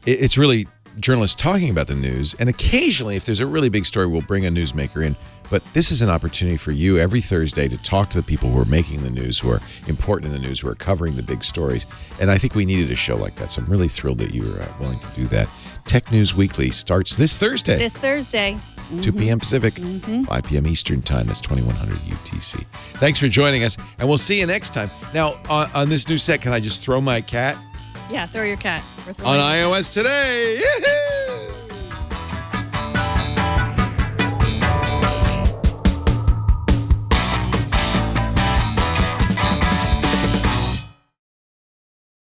it's really journalists talking about the news. And occasionally, if there's a really big story, we'll bring a newsmaker in. But this is an opportunity for you every Thursday to talk to the people who are making the news, who are important in the news, who are covering the big stories. And I think we needed a show like that. So I'm really thrilled that you were willing to do that. Tech News Weekly starts this Thursday. 2 p.m. Pacific, 5 p.m. Eastern Time. That's 2100 UTC. Thanks for joining us, and we'll see you next time. Now, on this new set, can I just throw my cat? Yeah, throw your cat. On iOS today. Yee-hoo!